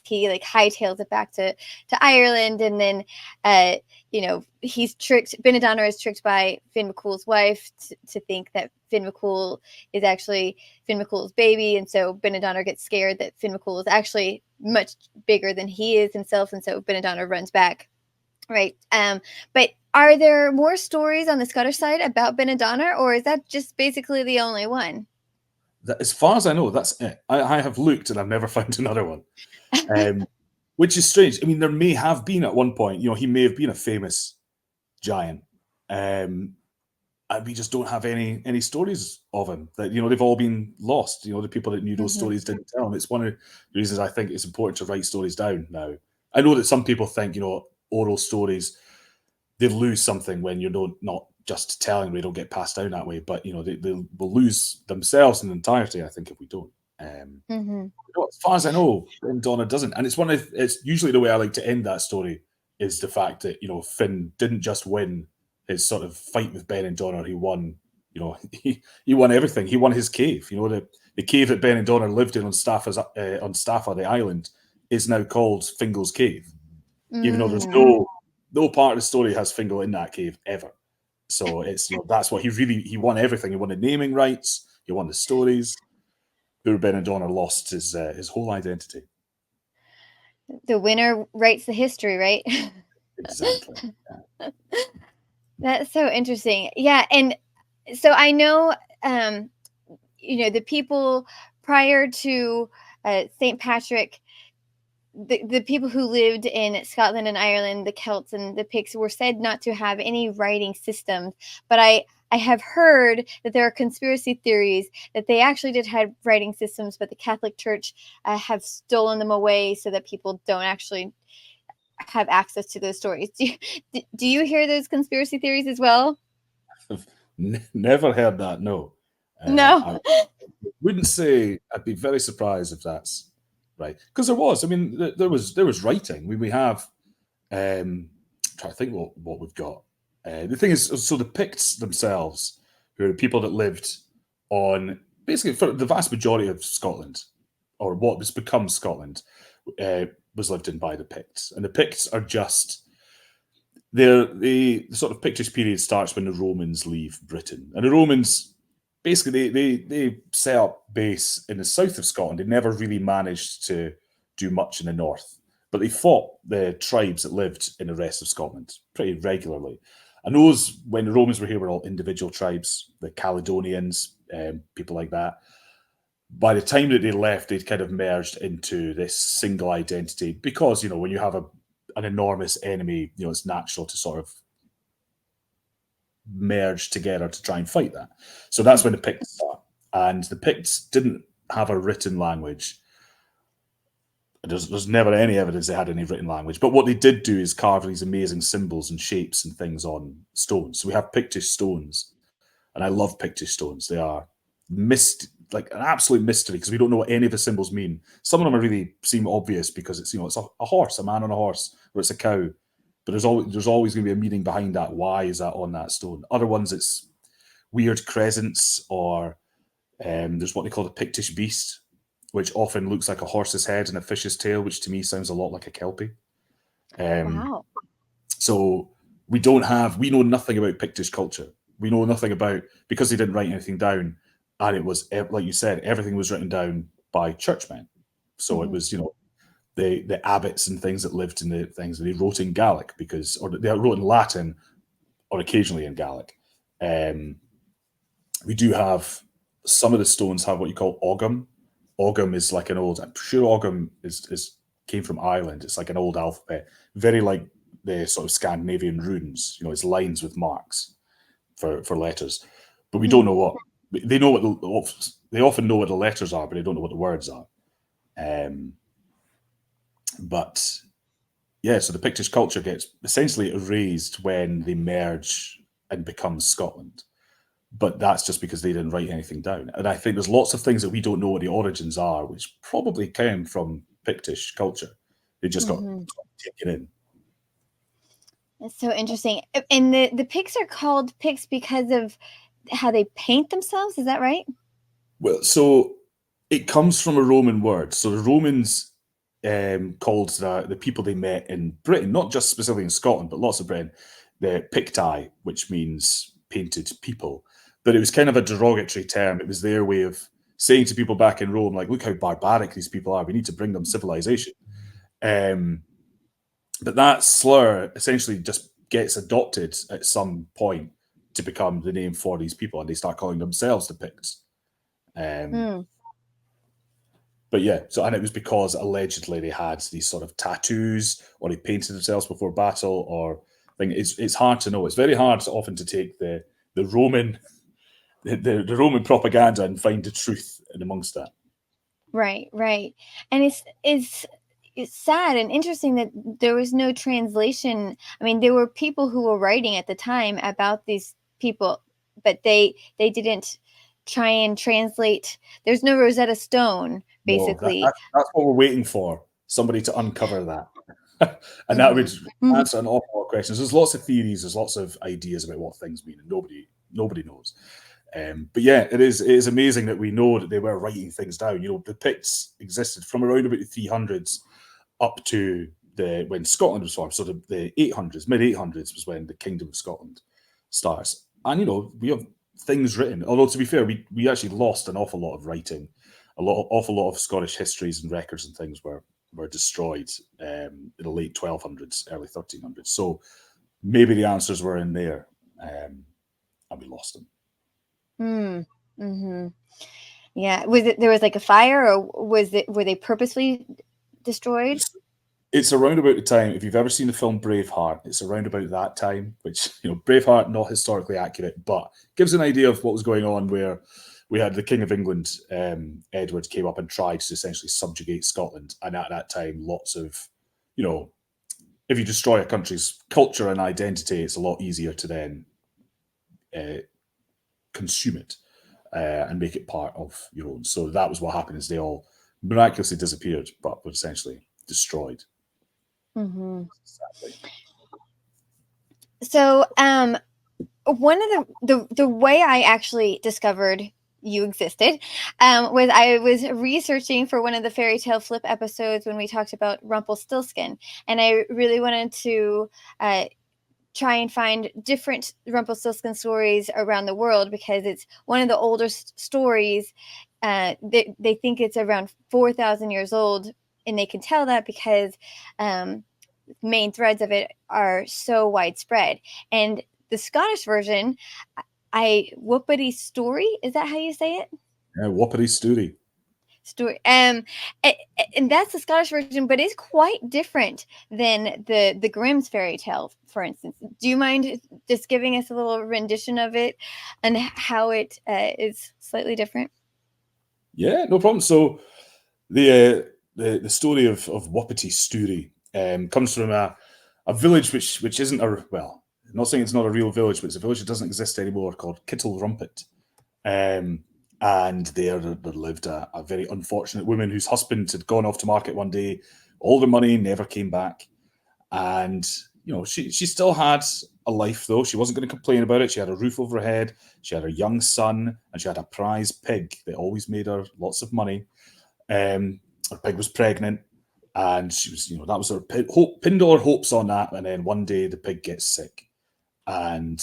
he like hightails it back to Ireland, and then he's tricked. Benadonner is tricked by Finn McCool's wife to think that Finn McCool is actually Finn McCool's baby, and so Benadonner gets scared that Finn McCool is actually much bigger than he is himself, and so Benadonner runs back. Right. But are there more stories on the Scottish side about Benadonner, or is that just basically the only one? As far as I know, that's it. I have looked and I've never found another one, which is strange. I mean, there may have been at one point, he may have been a famous giant, and we just don't have any stories of him. That they've all been lost. The people that knew those stories didn't tell them. It's one of the reasons I think it's important to write stories down now. I know that some people think oral stories, they lose something when you're not just telling, they don't get passed down that way, but they will lose themselves in entirety, I think, if we don't. As far as I know, Donna doesn't, and it's usually the way I like to end that story is the fact that Finn didn't just win his sort of fight with Ben and Donna. He won, he won everything. He won his cave. The cave that Ben and Donna lived in on Staffa, the island, is now called Fingal's Cave, even though there's no part of the story has Fingal in that cave ever. So it's that's what he won everything. He won the naming rights. He won the stories. Poor Ben and Donna lost his whole identity. The winner writes the history, right? Exactly. Yeah. That's so interesting. Yeah, and so I know, the people prior to St. Patrick, the people who lived in Scotland and Ireland, the Celts and the Picts, were said not to have any writing systems. But I have heard that there are conspiracy theories that they actually did have writing systems, but the Catholic Church have stolen them away so that people don't actually have access to those stories. Do you hear those conspiracy theories as well? I've never heard that. No. No. I wouldn't say. I'd be very surprised if that's right, because there was. I mean, there was writing. We have. Trying to think what we've got. The thing is, so the Picts themselves, who are the people that lived on basically for the vast majority of Scotland, or what was become Scotland, was lived in by the Picts, and the Picts are just. The sort of Pictish period starts when the Romans leave Britain, and the Romans. Basically, they set up base in the south of Scotland. They never really managed to do much in the north. but they fought the tribes that lived in the rest of Scotland pretty regularly. And those, when the Romans were here, were all individual tribes, the Caledonians, people like that. By the time that they left, they'd kind of merged into this single identity because, when you have an enormous enemy, it's natural to sort of merge together to try and fight that. So that's when the Picts start. And the Picts didn't have a written language. There's never any evidence they had any written language. But what they did do is carve these amazing symbols and shapes and things on stones. So we have Pictish stones. And I love Pictish stones. They are like an absolute mystery because we don't know what any of the symbols mean. Some of them really seem obvious because it's it's a horse, a man on a horse, or it's a cow. But there's always going to be a meaning behind that. Why is that on that stone? Other ones, it's weird crescents, or there's what they call the Pictish beast, which often looks like a horse's head and a fish's tail, which to me sounds a lot like a kelpie. Wow. So we know nothing about Pictish culture. We know nothing about, because they didn't write anything down, and it was, like you said, everything was written down by churchmen. So it was, the abbots and things that lived in the things, they wrote in Gaelic or they wrote in Latin or occasionally in Gaelic. We do have, some of the stones have what you call ogham. Ogham is like I'm sure ogham came from Ireland. It's like an old alphabet, very like the sort of Scandinavian runes. It's lines with marks for letters, but we don't know what they know. They often know what the letters are, but they don't know what the words are. But yeah, so the Pictish culture gets essentially erased when they merge and become Scotland. But that's just because they didn't write anything down. And I think there's lots of things that we don't know what the origins are, which probably came from Pictish culture. They just got taken in. That's so interesting. And the Picts are called Picts because of how they paint themselves. Is that right? Well, so it comes from a Roman word. So the Romans called the people they met in Britain, not just specifically in Scotland, but lots of Britain, the Picti, which means painted people. But it was kind of a derogatory term. It was their way of saying to people back in Rome, like, look how barbaric these people are. We need to bring them civilization. But that slur essentially just gets adopted at some point to become the name for these people, and they start calling themselves the Picts. But yeah, and it was because allegedly they had these sort of tattoos, or they painted themselves before battle, or thing. It's hard to know. It's very hard often to take the Roman the Roman propaganda and find the truth in amongst that. Right. And it's sad and interesting that there was no translation. I mean, there were people who were writing at the time about these people, but they didn't try and translate. There's no Rosetta Stone, basically. No, that's what we're waiting for. Somebody to uncover that. And that would answer an awful lot of questions. There's lots of theories, there's lots of ideas about what things mean, and nobody knows. But yeah, it is amazing that we know that they were writing things down. The Picts existed from around about the 300s up to when Scotland was formed. So the 800s, mid 800s was when the Kingdom of Scotland starts. And we have things written. Although to be fair, we actually lost an awful lot of writing. Awful lot of Scottish histories and records and things were destroyed in the late 1200s, early 1300s. So maybe the answers were in there, and we lost them. Yeah. There was like a fire, or were they purposely destroyed? It's around about the time, if you've ever seen the film Braveheart, it's around about that time, which, Braveheart, not historically accurate, but gives an idea of what was going on, where we had the King of England, Edward, came up and tried to essentially subjugate Scotland. And at that time, lots of, if you destroy a country's culture and identity, it's a lot easier to then consume it and make it part of your own. So that was what happened, is they all miraculously disappeared, but were essentially destroyed. So one of the way I actually discovered you existed was I was researching for one of the fairy tale flip episodes when we talked about Rumpelstiltskin, and I really wanted to try and find different Rumpelstiltskin stories around the world, because it's one of the oldest stories. They think it's around 4,000 years old and they can tell that because main threads of it are so widespread. And the Scottish version, Whoopity Story, is that how you say it? Yeah, Whoopity Story. Story. And that's the Scottish version, but it's quite different than the Grimm's fairy tale, for instance. Do you mind just giving us a little rendition of it and how it is slightly different? Yeah, no problem. So the story of Whoopity Story comes from a village which isn't well, I'm not saying it's not a real village, but it's a village that doesn't exist anymore, called Kittlerumpet. And there lived a very unfortunate woman whose husband had gone off to market one day, all the money, never came back. And, she still had a life, though. She wasn't going to complain about it. She had a roof over her head. She had a young son, and she had a prize pig that always made her lots of money. Her pig was pregnant, and she was, that was her pinned all her hopes on that. And then one day the pig gets sick, and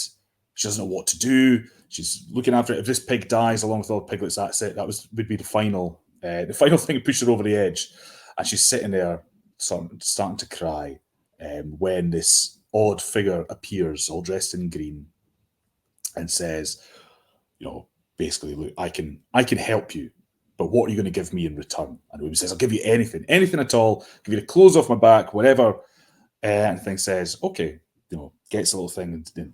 she doesn't know what to do. She's looking after it. If this pig dies along with all the piglets, that's it. Would be the final thing to push her over the edge. And she's sitting there, starting to cry, when this odd figure appears, all dressed in green, and says, basically, look, I can help you, but what are you going to give me in return? And the woman says, I'll give you anything at all. I'll give you the clothes off my back, whatever. And the thing says, okay, gets a little thing and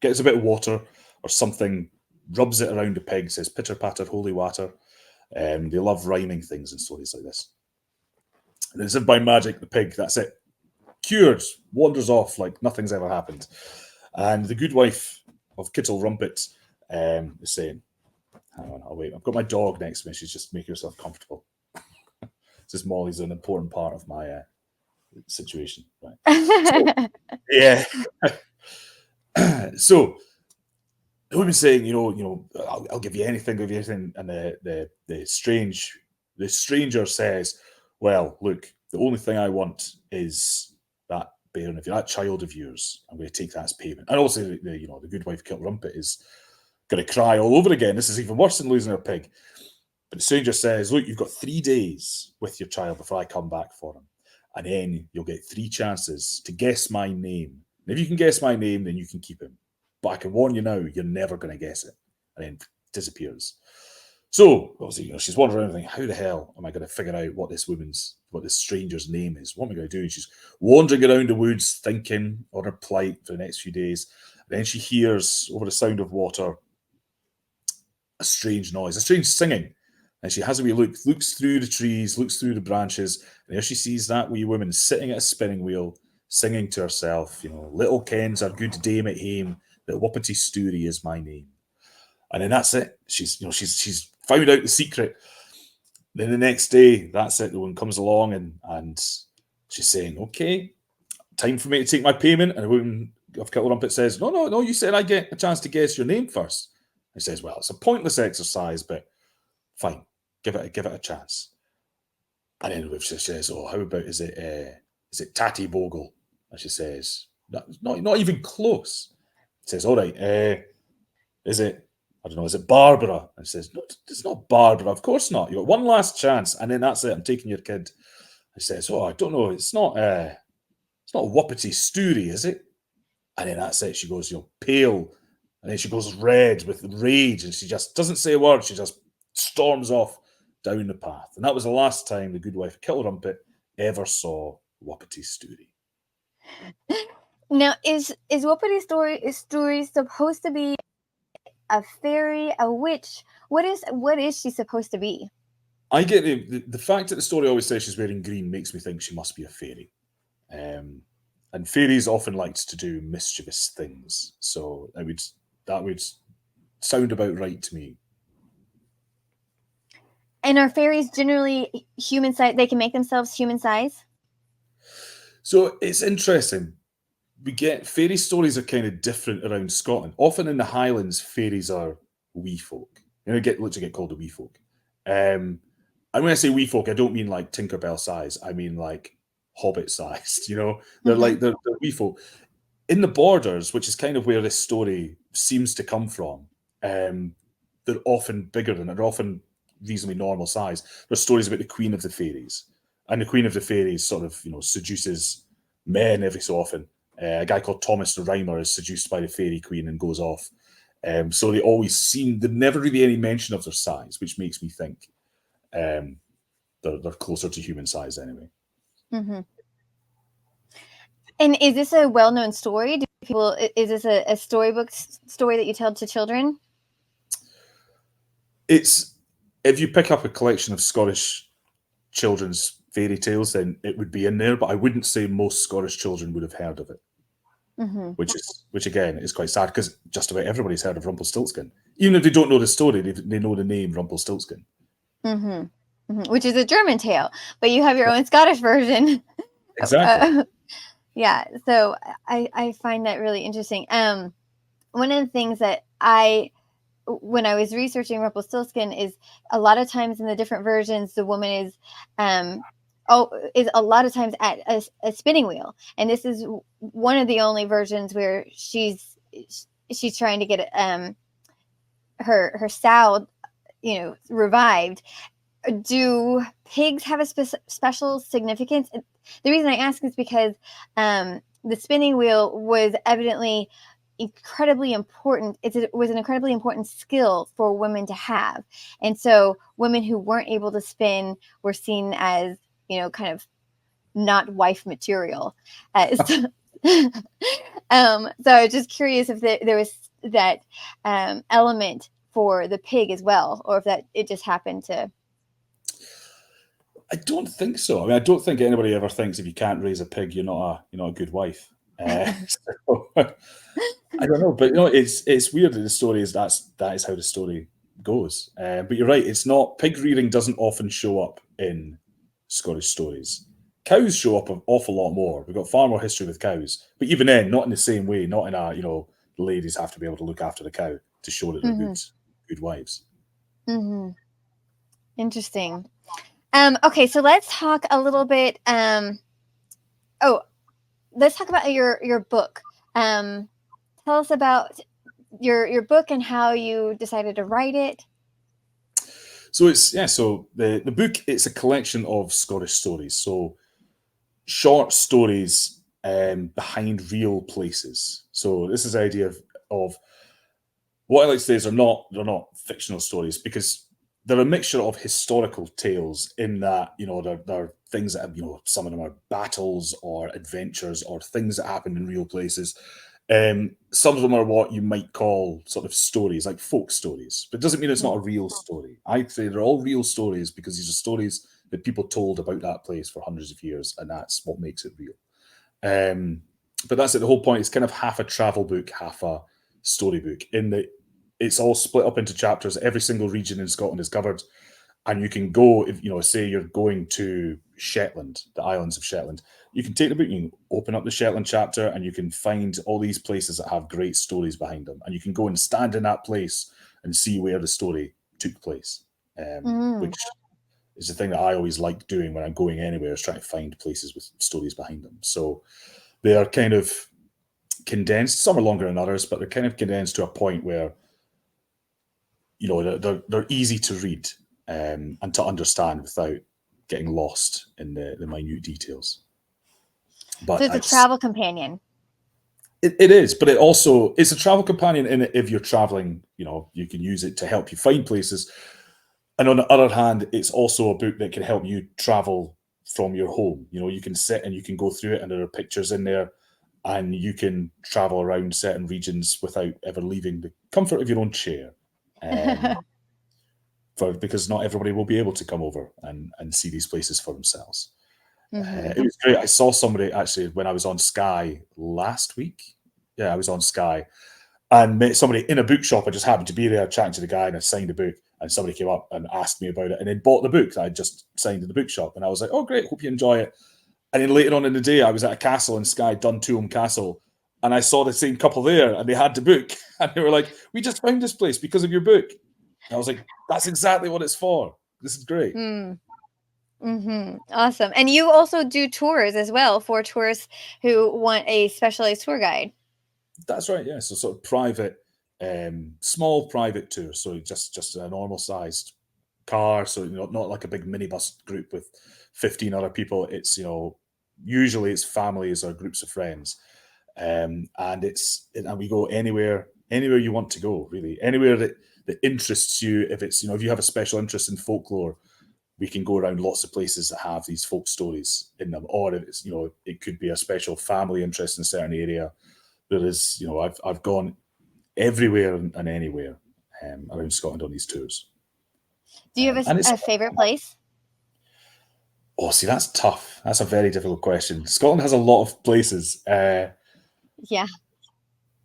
gets a bit of water or something, rubs it around the pig, says pitter patter, holy water. They love rhyming things in stories like this. And as if by magic, the pig, that's it, cured, wanders off like nothing's ever happened. And the good wife of Kittlerumpet is saying, hang on, I'll wait. I've got my dog next to me. She's just making herself comfortable. This Molly's an important part of my situation. Right. So, yeah. So the woman's saying, I'll give you anything, and the stranger says, well, look, the only thing I want is that bairn of that child of yours. I'm going to take that as payment. And also, the good wife Kittlerumpet is going to cry all over again. This is even worse than losing her pig. But the stranger says, look, you've got 3 days with your child before I come back for him. And then you'll get 3 chances to guess my name. And if you can guess my name, then you can keep him. But I can warn you now, you're never going to guess it. And then disappears. So, obviously, she's wandering around thinking, how the hell am I going to figure out what this stranger's name is? What am I going to do? And she's wandering around the woods thinking on her plight for the next few days. And then she hears, over the sound of water, a strange noise, a strange singing. And she has a wee look, looks through the trees, looks through the branches, and there she sees that wee woman sitting at a spinning wheel, singing to herself, little Ken's our good dame at hame, that Whoopity Story is my name. And then that's it. She's found out the secret. Then the next day, that's it. The woman comes along and she's saying, okay, time for me to take my payment. And the woman of Kittlerumpet says, no, you said I get a chance to guess your name first. He says, well, it's a pointless exercise, but fine, give it a chance. And then she says, oh, how about is it Tatty Bogle? And she says, not even close. He says, all right, is it Barbara? And she says, no, it's not Barbara, of course not. You got one last chance, and then that's it. I'm taking your kid. He says, oh, I don't know, it's not Whoopity Story, is it? And then that's it. She goes, pale. And then she goes red with rage, and she just doesn't say a word. She just storms off down the path. And that was the last time the good wife of Kittlerumpet ever saw Whoopity Story. Now, is Whoopity Story supposed to be a fairy, a witch? What is she supposed to be? I get the fact that the story always says she's wearing green makes me think she must be a fairy. And fairies often liked to do mischievous things, so that would sound about right to me. And are fairies generally human size? They can make themselves human size? So it's interesting. We get fairy stories are kind of different around Scotland. Often in the Highlands, fairies are wee folk. Literally get called a wee folk. And when I say wee folk, I don't mean like Tinkerbell size. I mean like Hobbit sized. They're wee folk. In the Borders, which is kind of where this story seems to come from, they're often bigger than it. They're often reasonably normal size. There's stories about the Queen of the Fairies, And the Queen of the Fairies sort of, seduces men every so often. A guy called Thomas the Rhymer is seduced by the Fairy Queen and goes off. So they always seem, there's never really any mention of their size, which makes me think they're closer to human size anyway. Mm-hmm. And is this a well-known story? Is this a storybook story that you tell to children? If you pick up a collection of Scottish children's fairy tales, then it would be in there, but I wouldn't say most Scottish children would have heard of it. Mm-hmm. Which again is quite sad, because just about everybody's heard of Rumpelstiltskin. Even if they don't know the story, they know the name Rumpelstiltskin. Mm-hmm. Mm-hmm. Which is a German tale, but you have your own Scottish version. Exactly. Yeah, so I find that really interesting. One of the things that when I was researching Rumpelstiltskin, is a lot of times in the different versions, the woman is a lot of times at a spinning wheel, and this is one of the only versions where she's trying to get her sow, revived. Do pigs have a special significance? The reason I ask is because the spinning wheel was evidently incredibly important. It was an incredibly important skill for women to have, and so women who weren't able to spin were seen as, kind of not wife material. So I was just curious if there was that element for the pig as well, or if that it just happened to. I don't think so. I mean, I don't think anybody ever thinks if you can't raise a pig, you're not a good wife. So, I don't know, but it's weird that the story is that is how the story goes. But you're right; it's not, pig rearing doesn't often show up in Scottish stories. Cows show up an awful lot more. We've got far more history with cows, but even then, not in the same way. Not in the ladies have to be able to look after the cow to show that they're good wives. Mm-hmm. Interesting. Okay, so let's talk a little bit. Let's talk about your book. Tell us about your book and how you decided to write it. So the book, it's a collection of Scottish stories. So short stories behind real places. So this is the idea of what I like to say is they're not fictional stories, because they're a mixture of historical tales in that, they're things that have, some of them are battles or adventures or things that happen in real places. Some of them are what you might call sort of stories, like folk stories, but it doesn't mean it's not a real story. I'd say they're all real stories because these are stories that people told about that place for hundreds of years, and that's what makes it real. But that's it. The whole point is kind of half a travel book, half a storybook, in that it's all split up into chapters. Every single region in Scotland is covered, and you can go, if say you're going to Shetland, the islands of Shetland, you can take the book, you can open up the Shetland chapter, and you can find all these places that have great stories behind them, and you can go and stand in that place and see where the story took place, which is the thing that I always like doing when I'm going anywhere, is trying to find places with stories behind them. So they are kind of condensed. Some are longer than others, but they're kind of condensed to a point where they're easy to read and to understand without getting lost in the minute details. But so it's a travel companion. It is, but it's a travel companion in it. If you're traveling, you can use it to help you find places. And on the other hand, it's also a book that can help you travel from your home. You can sit and you can go through it, and there are pictures in there, and you can travel around certain regions without ever leaving the comfort of your own chair. Because not everybody will be able to come over and see these places for themselves. It was great. I saw somebody actually when I was on Skye last week. Yeah, I was on Skye and met somebody in a bookshop. I just happened to be there chatting to the guy, and I signed a book, and somebody came up and asked me about it and then bought the book that I just signed in the bookshop. And I was like, oh, great, hope you enjoy it. And then later on in the day, I was at a castle in Skye, Duntuam Castle, and I saw the same couple there, and they had the book, and they were like, we just found this place because of your book. And I was like, that's exactly what it's for. This is great. Awesome. And you also do tours as well for tourists who want a specialized tour guide. That's right, yeah. So sort of private, small private tours. So just a normal sized car. So not like a big minibus group with 15 other people. It's, you know, usually it's families or groups of friends. And we go anywhere you want to go, really. Anywhere that interests you. If it's, you know, if you have a special interest in folklore, we can go around lots of places that have these folk stories in them. Or if it's, you know, it could be a special family interest in a certain area. There is, you know, I've gone everywhere and anywhere around Scotland on these tours. Do you have a favorite place? Oh, see, that's tough. That's a very difficult question. Scotland has a lot of places. Yeah. I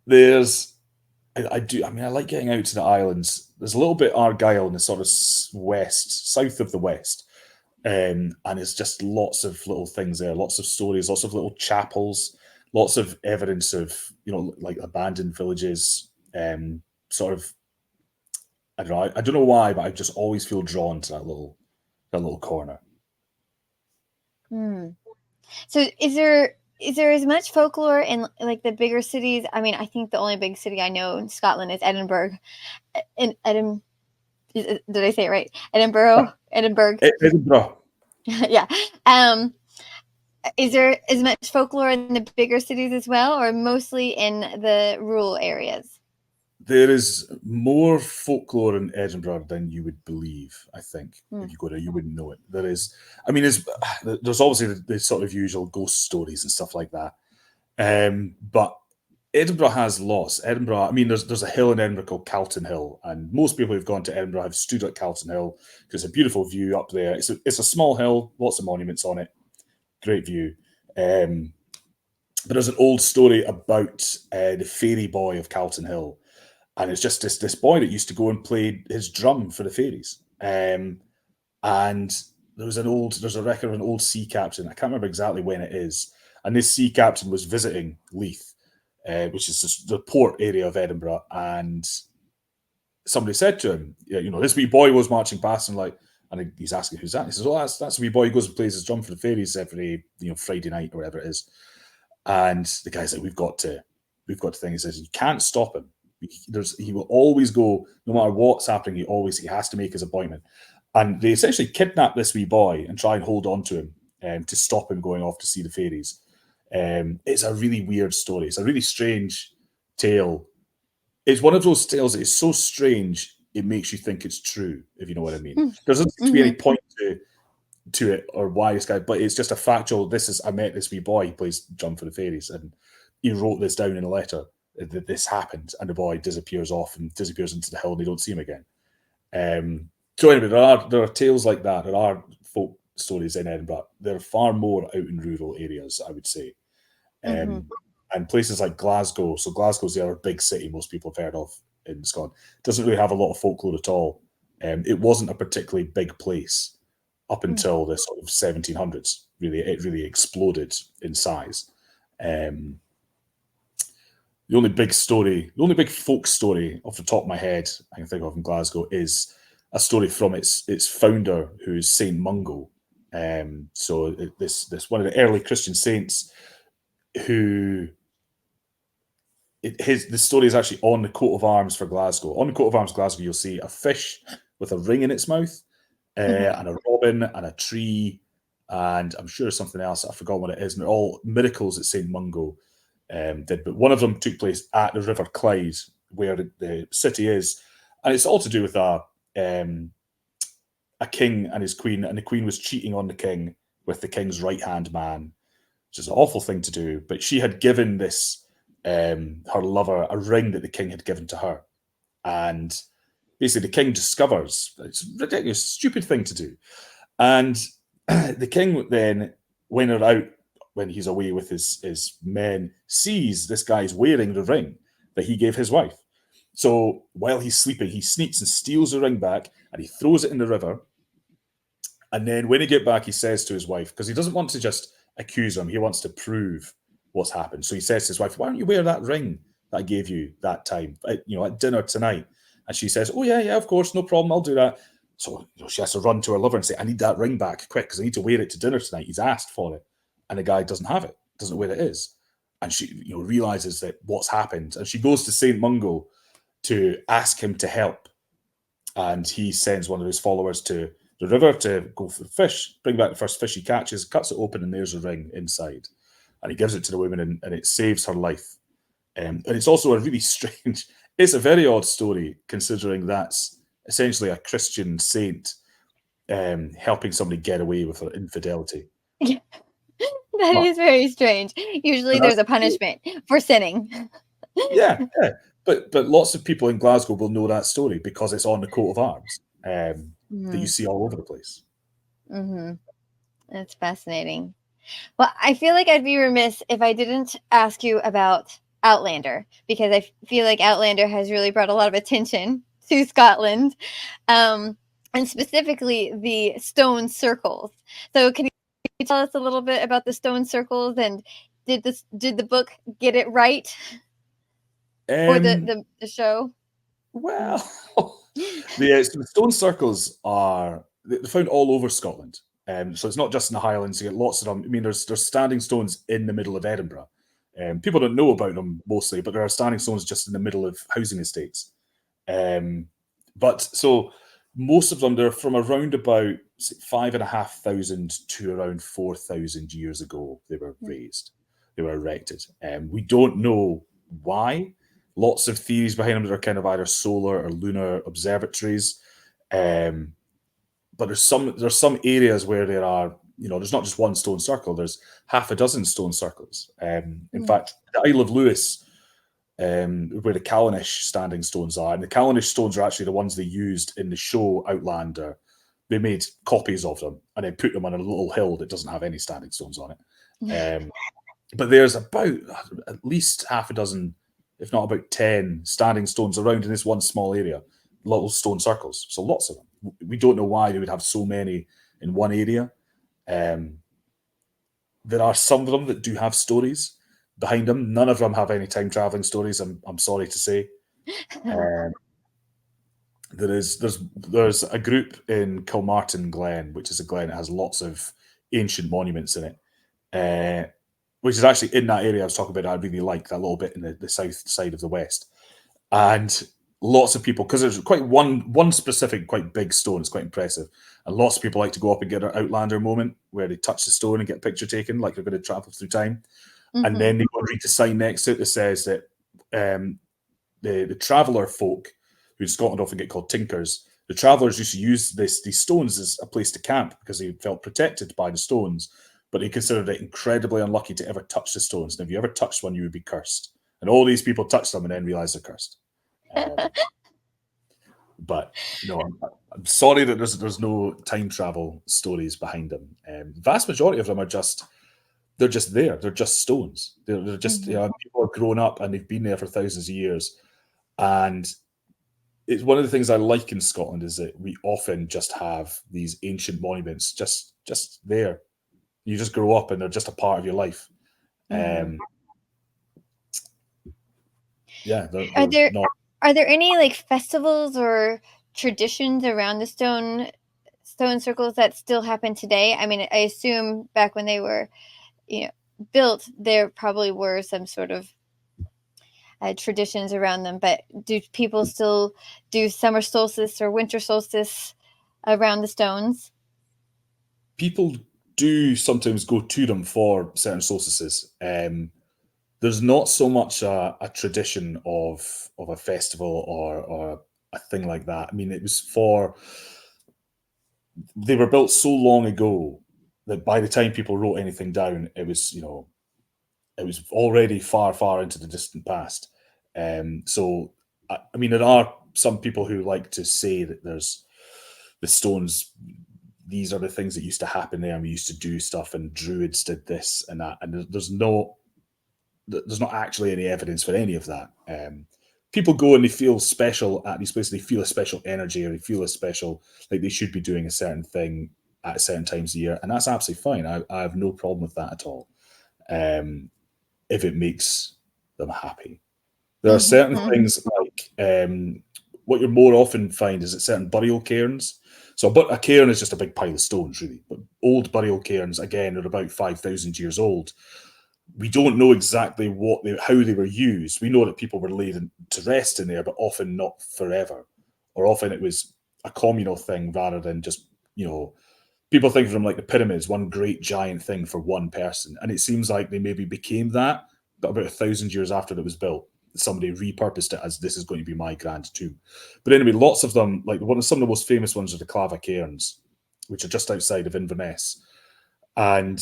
mean, I like getting out to the islands. There's a little bit Argyll in the sort of south of the west. And it's just lots of little things there, lots of stories, lots of little chapels, lots of evidence of, you know, like abandoned villages. Sort of, I don't know why, but I just always feel drawn to that little corner. So is there as much folklore in like the bigger cities? I mean, I think the only big city I know in Scotland is Edinburgh. Did I say it right? Edinburgh. Edinburgh. Yeah. Is there as much folklore in the bigger cities as well, or mostly in the rural areas? There is more folklore in Edinburgh than you would believe, I think. If you go there, you wouldn't know it. There is, I mean, there's obviously the sort of usual ghost stories and stuff like that. But Edinburgh has lots. Edinburgh, I mean, there's a hill in Edinburgh called Calton Hill, and most people who've gone to Edinburgh have stood at Calton Hill because it's a beautiful view up there. It's a small hill, lots of monuments on it, great view. But there's an old story about the fairy boy of Calton Hill. And it's just this boy that used to go and play his drum for the fairies. And there's a record of an old sea captain. I can't remember exactly when it is. And this sea captain was visiting Leith, which is the port area of Edinburgh. And somebody said to him, you know, this wee boy was marching past and he's asking who's that. He says, "Oh, that's a wee boy who goes and plays his drum for the fairies every, you know, Friday night or whatever it is." And the guy's like, we've got to think. He says, you can't stop him. He will always go, no matter what's happening. He has to make his appointment. And they essentially kidnap this wee boy and try and hold on to him to stop him going off to see the fairies. It's a really weird story. It's a really strange tale. It's one of those tales that is so strange it makes you think it's true, if you know what I mean. There doesn't seem to be any point to it or why this guy, but it's just a factual. I met this wee boy, he plays drum for the fairies, and he wrote this down in a letter that this happened, and the boy disappears into the hill and they don't see him again. So anyway, there are tales like that. There are folk stories in Edinburgh. There are far more out in rural areas, I would say. And places like Glasgow. So Glasgow's the other big city most people have heard of in Scotland. It doesn't really have a lot of folklore at all. It wasn't a particularly big place up until the sort of 1700s. Really, it really exploded in size. The only big folk story off the top of my head I can think of in Glasgow is a story from its founder, who's Saint Mungo. So this one of the early Christian saints, the story is actually on the coat of arms for Glasgow. On the coat of arms, Glasgow, you'll see a fish with a ring in its mouth, and a robin and a tree, and I'm sure something else. I forgot what it is. And they're all miracles that Saint Mungo did. But one of them took place at the River Clyde, where the city is, and it's all to do with a king and his queen, and the queen was cheating on the king with the king's right hand man, which is an awful thing to do. But she had given this her lover a ring that the king had given to her, and basically the king discovers it's a ridiculous, stupid thing to do, and the king then, when he's away with his men, sees this guy's wearing the ring that he gave his wife. So while he's sleeping, he sneaks and steals the ring back, and he throws it in the river. And then when he get back, he says to his wife, because he doesn't want to just accuse him, he wants to prove what's happened. So he says to his wife, "Why don't you wear that ring that I gave you that time, at dinner tonight?" And she says, "Oh yeah, of course, no problem, I'll do that." So she has to run to her lover and say, "I need that ring back quick because I need to wear it to dinner tonight. He's asked for it." And the guy doesn't have it, doesn't know where it is. And she realizes that what's happened. And she goes to St. Mungo to ask him to help. And he sends one of his followers to the river to go for fish, bring back the first fish he catches, cuts it open, and there's a ring inside. And he gives it to the woman, and it saves her life. And it's also a really strange, it's a very odd story, considering that's essentially a Christian saint helping somebody get away with their infidelity. That But, is very strange. Usually there's a punishment for sinning. yeah, yeah. But lots of people in Glasgow will know that story because it's on the coat of arms that you see all over the place. Mm-hmm. That's fascinating. Well, I feel like I'd be remiss if I didn't ask you about Outlander, because I feel like Outlander has really brought a lot of attention to Scotland, and specifically the stone circles. So can you tell us a little bit about the stone circles, and did the book get it right, or the show? Well, the stone circles they're found all over Scotland. So it's not just in the Highlands. You get lots of them. I mean, there's standing stones in the middle of Edinburgh. People don't know about them mostly, but there are standing stones just in the middle of housing estates. But so most of them, they're from around about 5,500 to around 4,000 years ago. They were raised, they were erected. We don't know why. Lots of theories behind them that are kind of either solar or lunar observatories. But there's some areas where there are, there's not just one stone circle. There's half a dozen stone circles. In fact, the Isle of Lewis, where the Callanish standing stones are, and the Callanish stones are actually the ones they used in the show Outlander. They made copies of them and then put them on a little hill that doesn't have any standing stones on it. But there's about at least half a dozen, if not about 10 standing stones around in this one small area, little stone circles. So lots of them. We don't know why they would have so many in one area. There are some of them that do have stories behind them. None of them have any time traveling stories. I'm sorry to say. There's a group in Kilmartin Glen, which is a glen that has lots of ancient monuments in it, which is actually in that area I was talking about. I really like that little bit in the south side of the west, and lots of people, because there's quite one specific quite big stone. It's quite impressive, and lots of people like to go up and get an Outlander moment where they touch the stone and get a picture taken, like they're going to travel through time. And then they go and read the sign next to it that says that the traveller folk, who in Scotland often get called tinkers, the travellers used to use these stones as a place to camp because they felt protected by the stones, but they considered it incredibly unlucky to ever touch the stones. And if you ever touched one, you would be cursed. And all these people touched them and then realised they're cursed. But no, I'm sorry that there's no time travel stories behind them. The vast majority of them are they're just there. They're just stones. They're just people have grown up and they've been there for thousands of years. And it's one of the things I like in Scotland is that we often just have these ancient monuments just there. You just grow up and they're just a part of your life. Yeah. Are there any like festivals or traditions around the stone circles that still happen today? I mean, I assume back when they were, built, there probably were some sort of traditions around them. But do people still do summer solstice or winter solstice around the stones? People do sometimes go to them for certain solstices. There's not so much a tradition of a festival or a thing like that. I mean, they were built so long ago that by the time people wrote anything down, it was already far into the distant past. So, I mean, there are some people who like to say that there's the stones. These are the things that used to happen there, and we used to do stuff, and druids did this and that. And there's not actually any evidence for any of that. People go and they feel special at these places. They feel a special energy, or they feel a special, like they should be doing a certain thing at certain times of year, and that's absolutely fine. I have no problem with that at all. If it makes them happy. There are certain things like what you more often find is at certain burial cairns. So a cairn is just a big pile of stones, really. But old burial cairns, again, are about 5,000 years old. We don't know exactly how they were used. We know that people were laid to rest in there, but often not forever. Or often it was a communal thing rather than just people think of them like the pyramids, one great giant thing for one person. And it seems like they maybe became that, but about 1,000 years after it was built, somebody repurposed it as this is going to be my grand tomb. But anyway, lots of them, like some of the most famous ones are the Clava Cairns, which are just outside of Inverness. And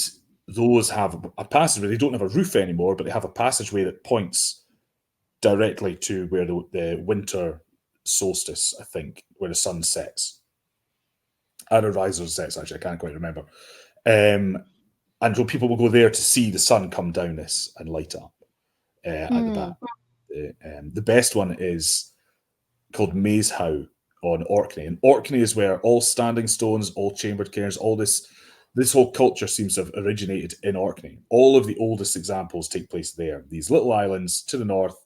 those have a passageway. They don't have a roof anymore, but they have a passageway that points directly to where the winter solstice, I think, where the sun sets. Either rise or sets, actually, I can't quite remember. And so people will go there to see the sun come down this and light up at the back. The best one is called Maze How on Orkney. And Orkney is where all standing stones, all chambered cairns, all this whole culture seems to have originated in Orkney. All of the oldest examples take place there. These little islands to the north,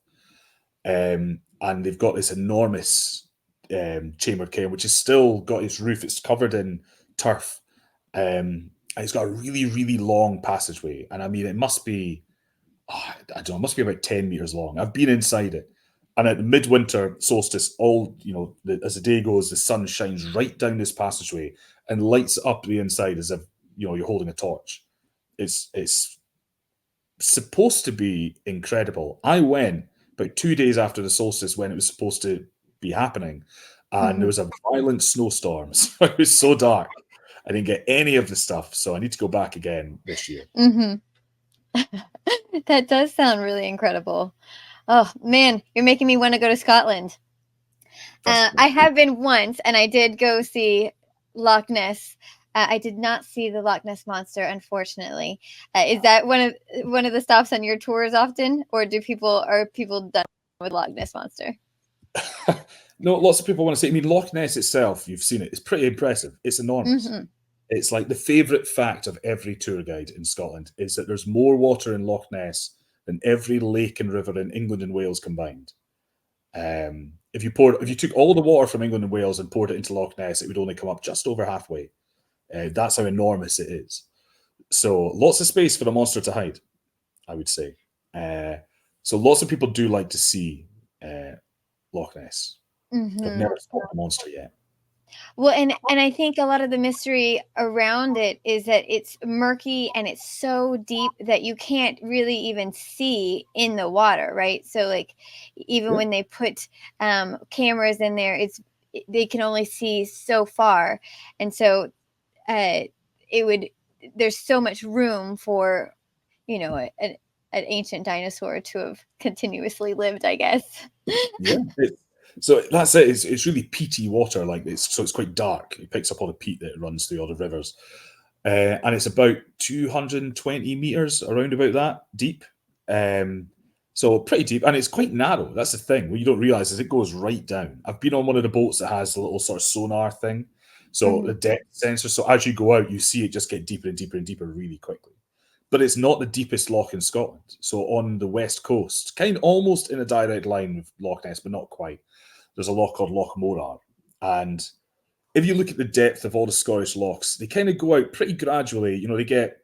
and they've got this enormous chambered cairn, which has still got its roof. It's covered in turf. And it's got a really, really long passageway. And I mean, it must be, I don't know, it must be about 10 meters long. I've been inside it. And at the midwinter solstice, as the day goes, the sun shines right down this passageway and lights up the inside as if, you're holding a torch. It's supposed to be incredible. I went about 2 days after the solstice when it was supposed to be happening, and there was a violent snowstorm. So it was so dark. I didn't get any of the stuff, so I need to go back again this year. That does sound really incredible. Oh, man, you're making me want to go to Scotland. I have been once, and I did go see Loch Ness. I did not see the Loch Ness Monster, unfortunately. Is that one of the stops on your tours often, or are people done with Loch Ness Monster? No, lots of people want to say. I mean, Loch Ness itself, you've seen it. It's pretty impressive. It's enormous. It's like the favourite fact of every tour guide in Scotland is that there's more water in Loch Ness than every lake and river in England and Wales combined. If you took all the water from England and Wales and poured it into Loch Ness, it would only come up just over halfway. That's how enormous it is. So lots of space for the monster to hide, I would say. So lots of people do like to see Loch Ness. I've never saw the monster yet. Well, and I think a lot of the mystery around it is that it's murky and it's so deep that you can't really even see in the water, right? So like even when they put cameras in there, they can only see so far. And so there's so much room for, an ancient dinosaur to have continuously lived, I guess. Yeah. So that's it. It's really peaty water, so it's quite dark. It picks up all the peat that runs through all the rivers, and it's about 220 meters, around about that deep. So pretty deep, and it's quite narrow. That's the thing. What you don't realize is it goes right down. I've been on one of the boats that has a little sort of sonar thing, so the depth sensor. So as you go out, you see it just get deeper and deeper and deeper really quickly. But it's not the deepest loch in Scotland. So on the west coast, kind of almost in a direct line with Loch Ness, but not quite. There's a loch called Loch Morar. And if you look at the depth of all the Scottish lochs, they kind of go out pretty gradually. They get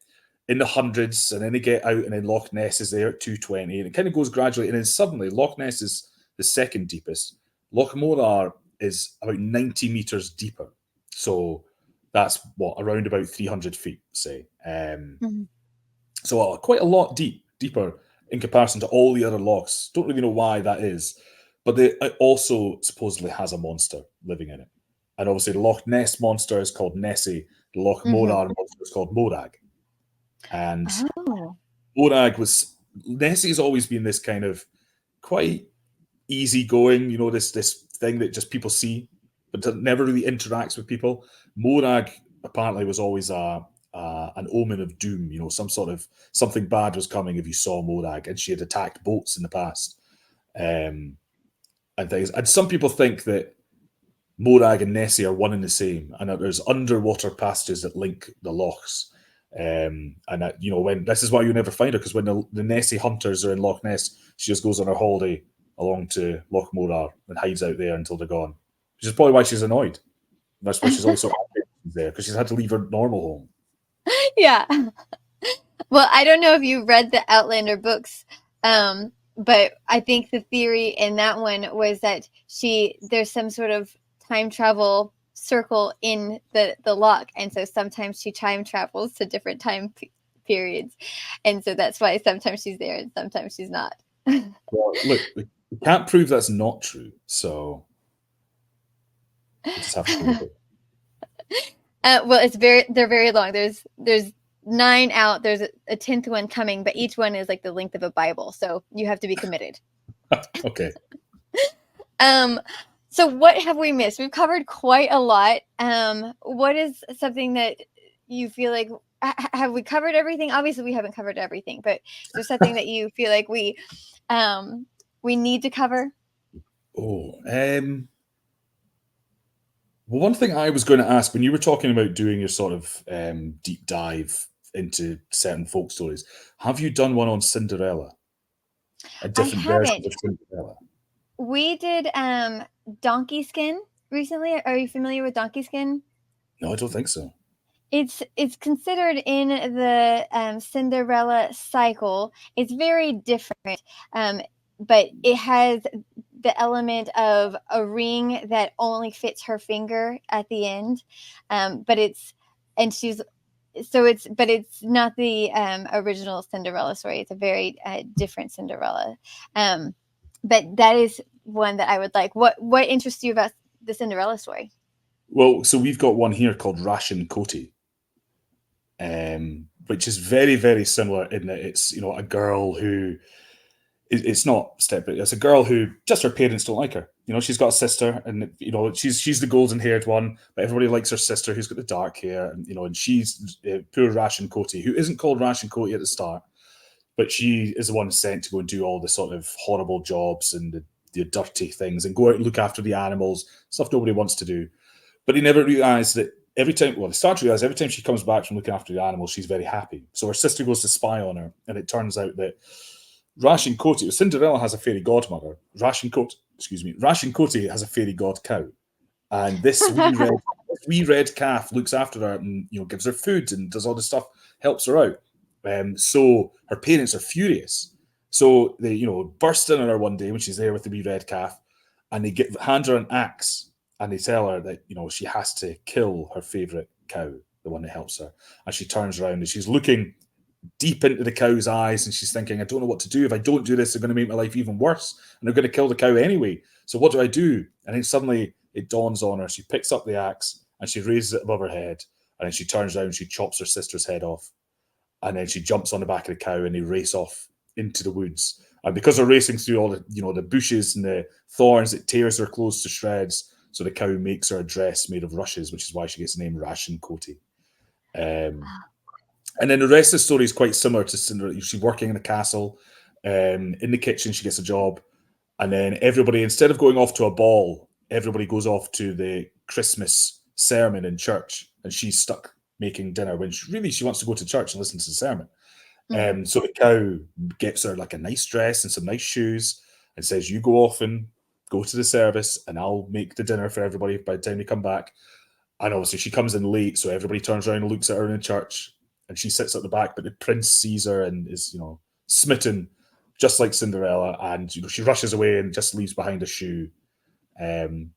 in the hundreds, and then they get out, and then Loch Ness is there at 220, and it kind of goes gradually. And then suddenly, Loch Ness is the second deepest. Loch Morar is about 90 meters deeper. So that's around about 300 feet, say. So quite a lot deeper in comparison to all the other lochs. Don't really know why that is, but it also supposedly has a monster living in it. And obviously the Loch Ness monster is called Nessie. The Loch Morar monster is called Morag. And Nessie has always been this kind of quite easygoing, this thing that just people see, but never really interacts with people. Morag apparently was always an omen of doom, something bad was coming if you saw Morag, and she had attacked boats in the past, and things. And some people think that Morag and Nessie are one and the same, and that there's underwater passages that link the lochs. And that, when this is why you never find her, because when the Nessie hunters are in Loch Ness, she just goes on her holiday along to Loch Morar and hides out there until they're gone. Which is probably why she's annoyed. That's why she's always so happy there, because she's had to leave her normal home. Yeah. Well, I don't know if you read the Outlander books, but I think the theory in that one was that there's some sort of time travel circle in the loch, and so sometimes she time travels to different time periods, and so that's why sometimes she's there and sometimes she's not. Well, look, we can't prove that's not true, so we just have to go with it. Well, they're very long. There's 9 out. There's a 10th one coming, but each one is like the length of a Bible, so you have to be committed. Okay. So what have we missed? We've covered quite a lot. What is something that you feel like, have we covered everything? Obviously we haven't covered everything, but is there something that you feel like we need to cover? Oh, well, one thing I was going to ask, when you were talking about doing your sort of deep dive into certain folk stories, have you done one on Cinderella? A different version of Cinderella? We did donkey skin recently. Are you familiar with donkey skin? No, I don't think so. It's considered in the Cinderella cycle. It's very different, but it has the element of a ring that only fits her finger at the end. But it's not the original Cinderella story. It's a very different Cinderella. But that is one that I would like. What interests you about the Cinderella story? Well, so we've got one here called Ration Coty, which is very, very similar in that it's, a girl who it's not step, but it's a girl who just her parents don't like her. She's got a sister, and she's the golden haired one, but everybody likes her sister who's got the dark hair, and she's poor Ration Coty, who isn't called Ration Coty at the start, but she is the one sent to go and do all the sort of horrible jobs and the dirty things and go out and look after the animals, stuff nobody wants to do. But he never realised that they start to realise every time she comes back from looking after the animals, she's very happy. So her sister goes to spy on her, and it turns out that Ration Coty, Cinderella has a fairy godmother. Ration Coty has a fairy god cow, and this wee red calf looks after her and gives her food and does all this stuff, helps her out. So her parents are furious. So they burst in on her one day when she's there with the wee red calf, and they hand her an axe, and they tell her that she has to kill her favorite cow, the one that helps her. And she turns around and she's looking deep into the cow's eyes, and she's thinking, I don't know what to do. If I don't do this, they're going to make my life even worse, and they're going to kill the cow anyway. So what do I do? And then suddenly it dawns on her. She picks up the axe and she raises it above her head, and then she turns around and she chops her sister's head off, and then she jumps on the back of the cow and they race off into the woods. And because they're racing through all the the bushes and the thorns, it tears her clothes to shreds. So the cow makes her a dress made of rushes, which is why she gets the name Ration Coty. And then the rest of the story is quite similar to Cinderella. She's working in a castle. In the kitchen, she gets a job. And then everybody, instead of going off to a ball, everybody goes off to the Christmas sermon in church. And she's stuck making dinner when she wants to go to church and listen to the sermon. So the cow gets her like a nice dress and some nice shoes and says, you go off and go to the service and I'll make the dinner for everybody by the time you come back. And obviously she comes in late, so everybody turns around and looks at her in the church, and she sits at the back, but the prince sees her and is, smitten, just like Cinderella. And, she rushes away and just leaves behind a shoe. And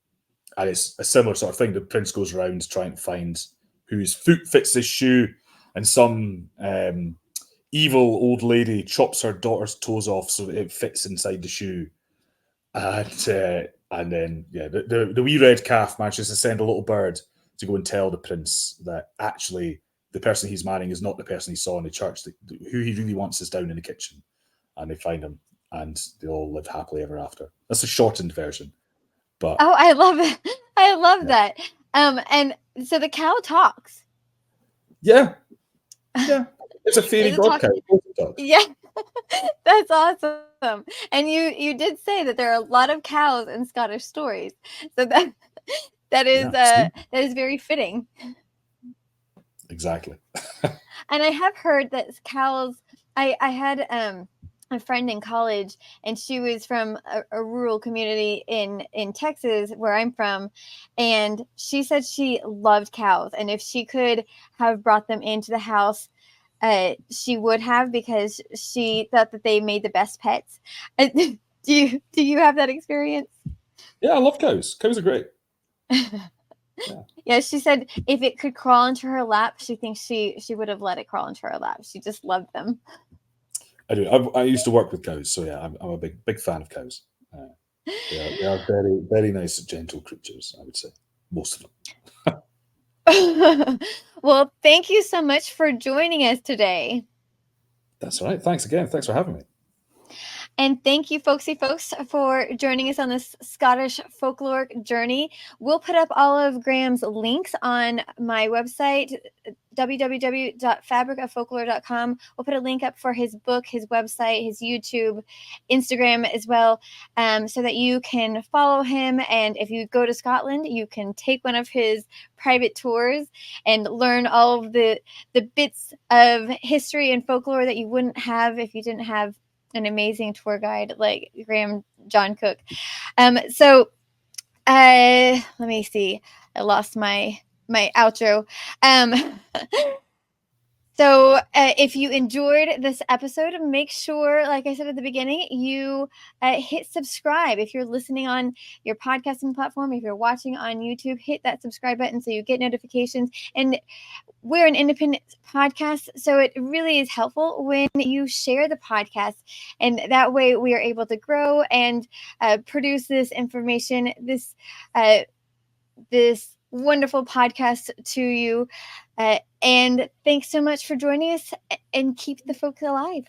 it's a similar sort of thing. The prince goes around trying to find whose foot fits this shoe, and some evil old lady chops her daughter's toes off so that it fits inside the shoe. And then, the wee red calf manages to send a little bird to go and tell the prince that actually the person he's marrying is not the person he saw in the church. Who he really wants is down in the kitchen. And they find him, and they all live happily ever after. That's a shortened version. But I love it. I love that. And so the cow talks. Yeah. It's a fairy god cow. Yeah. That's awesome. And you did say that there are a lot of cows in Scottish stories. So that is very fitting. Exactly. And I have heard that cows, I had a friend in college, and she was from a rural community in Texas, where I'm from, and she said she loved cows, and if she could have brought them into the house, she would have, because she thought that they made the best pets. Do you have that experience? Yeah, I love cows. Cows are great. Yeah, she said if it could crawl into her lap, she thinks she would have let it crawl into her lap. She just loved them. I do. I used to work with cows, so yeah, I'm a big fan of cows. They are very nice, gentle creatures. I would say most of them. Well, thank you so much for joining us today. That's all right. Thanks again. Thanks for having me. And thank you, folksy folks, for joining us on this Scottish folklore journey. We'll put up all of Graeme's links on my website, www.fabricafolklore.com. We'll put a link up for his book, his website, his YouTube, Instagram as well, so that you can follow him. And if you go to Scotland, you can take one of his private tours and learn all of the bits of history and folklore that you wouldn't have if you didn't have an amazing tour guide like Graeme Johncock. So let me see. I lost my outro. So if you enjoyed this episode, make sure, like I said at the beginning, you hit subscribe. If you're listening on your podcasting platform, if you're watching on YouTube, hit that subscribe button so you get notifications. And we're an independent podcast, so it really is helpful when you share the podcast. And that way we are able to grow and produce this information, this wonderful podcast to you. And thanks so much for joining us, and keep the folk alive.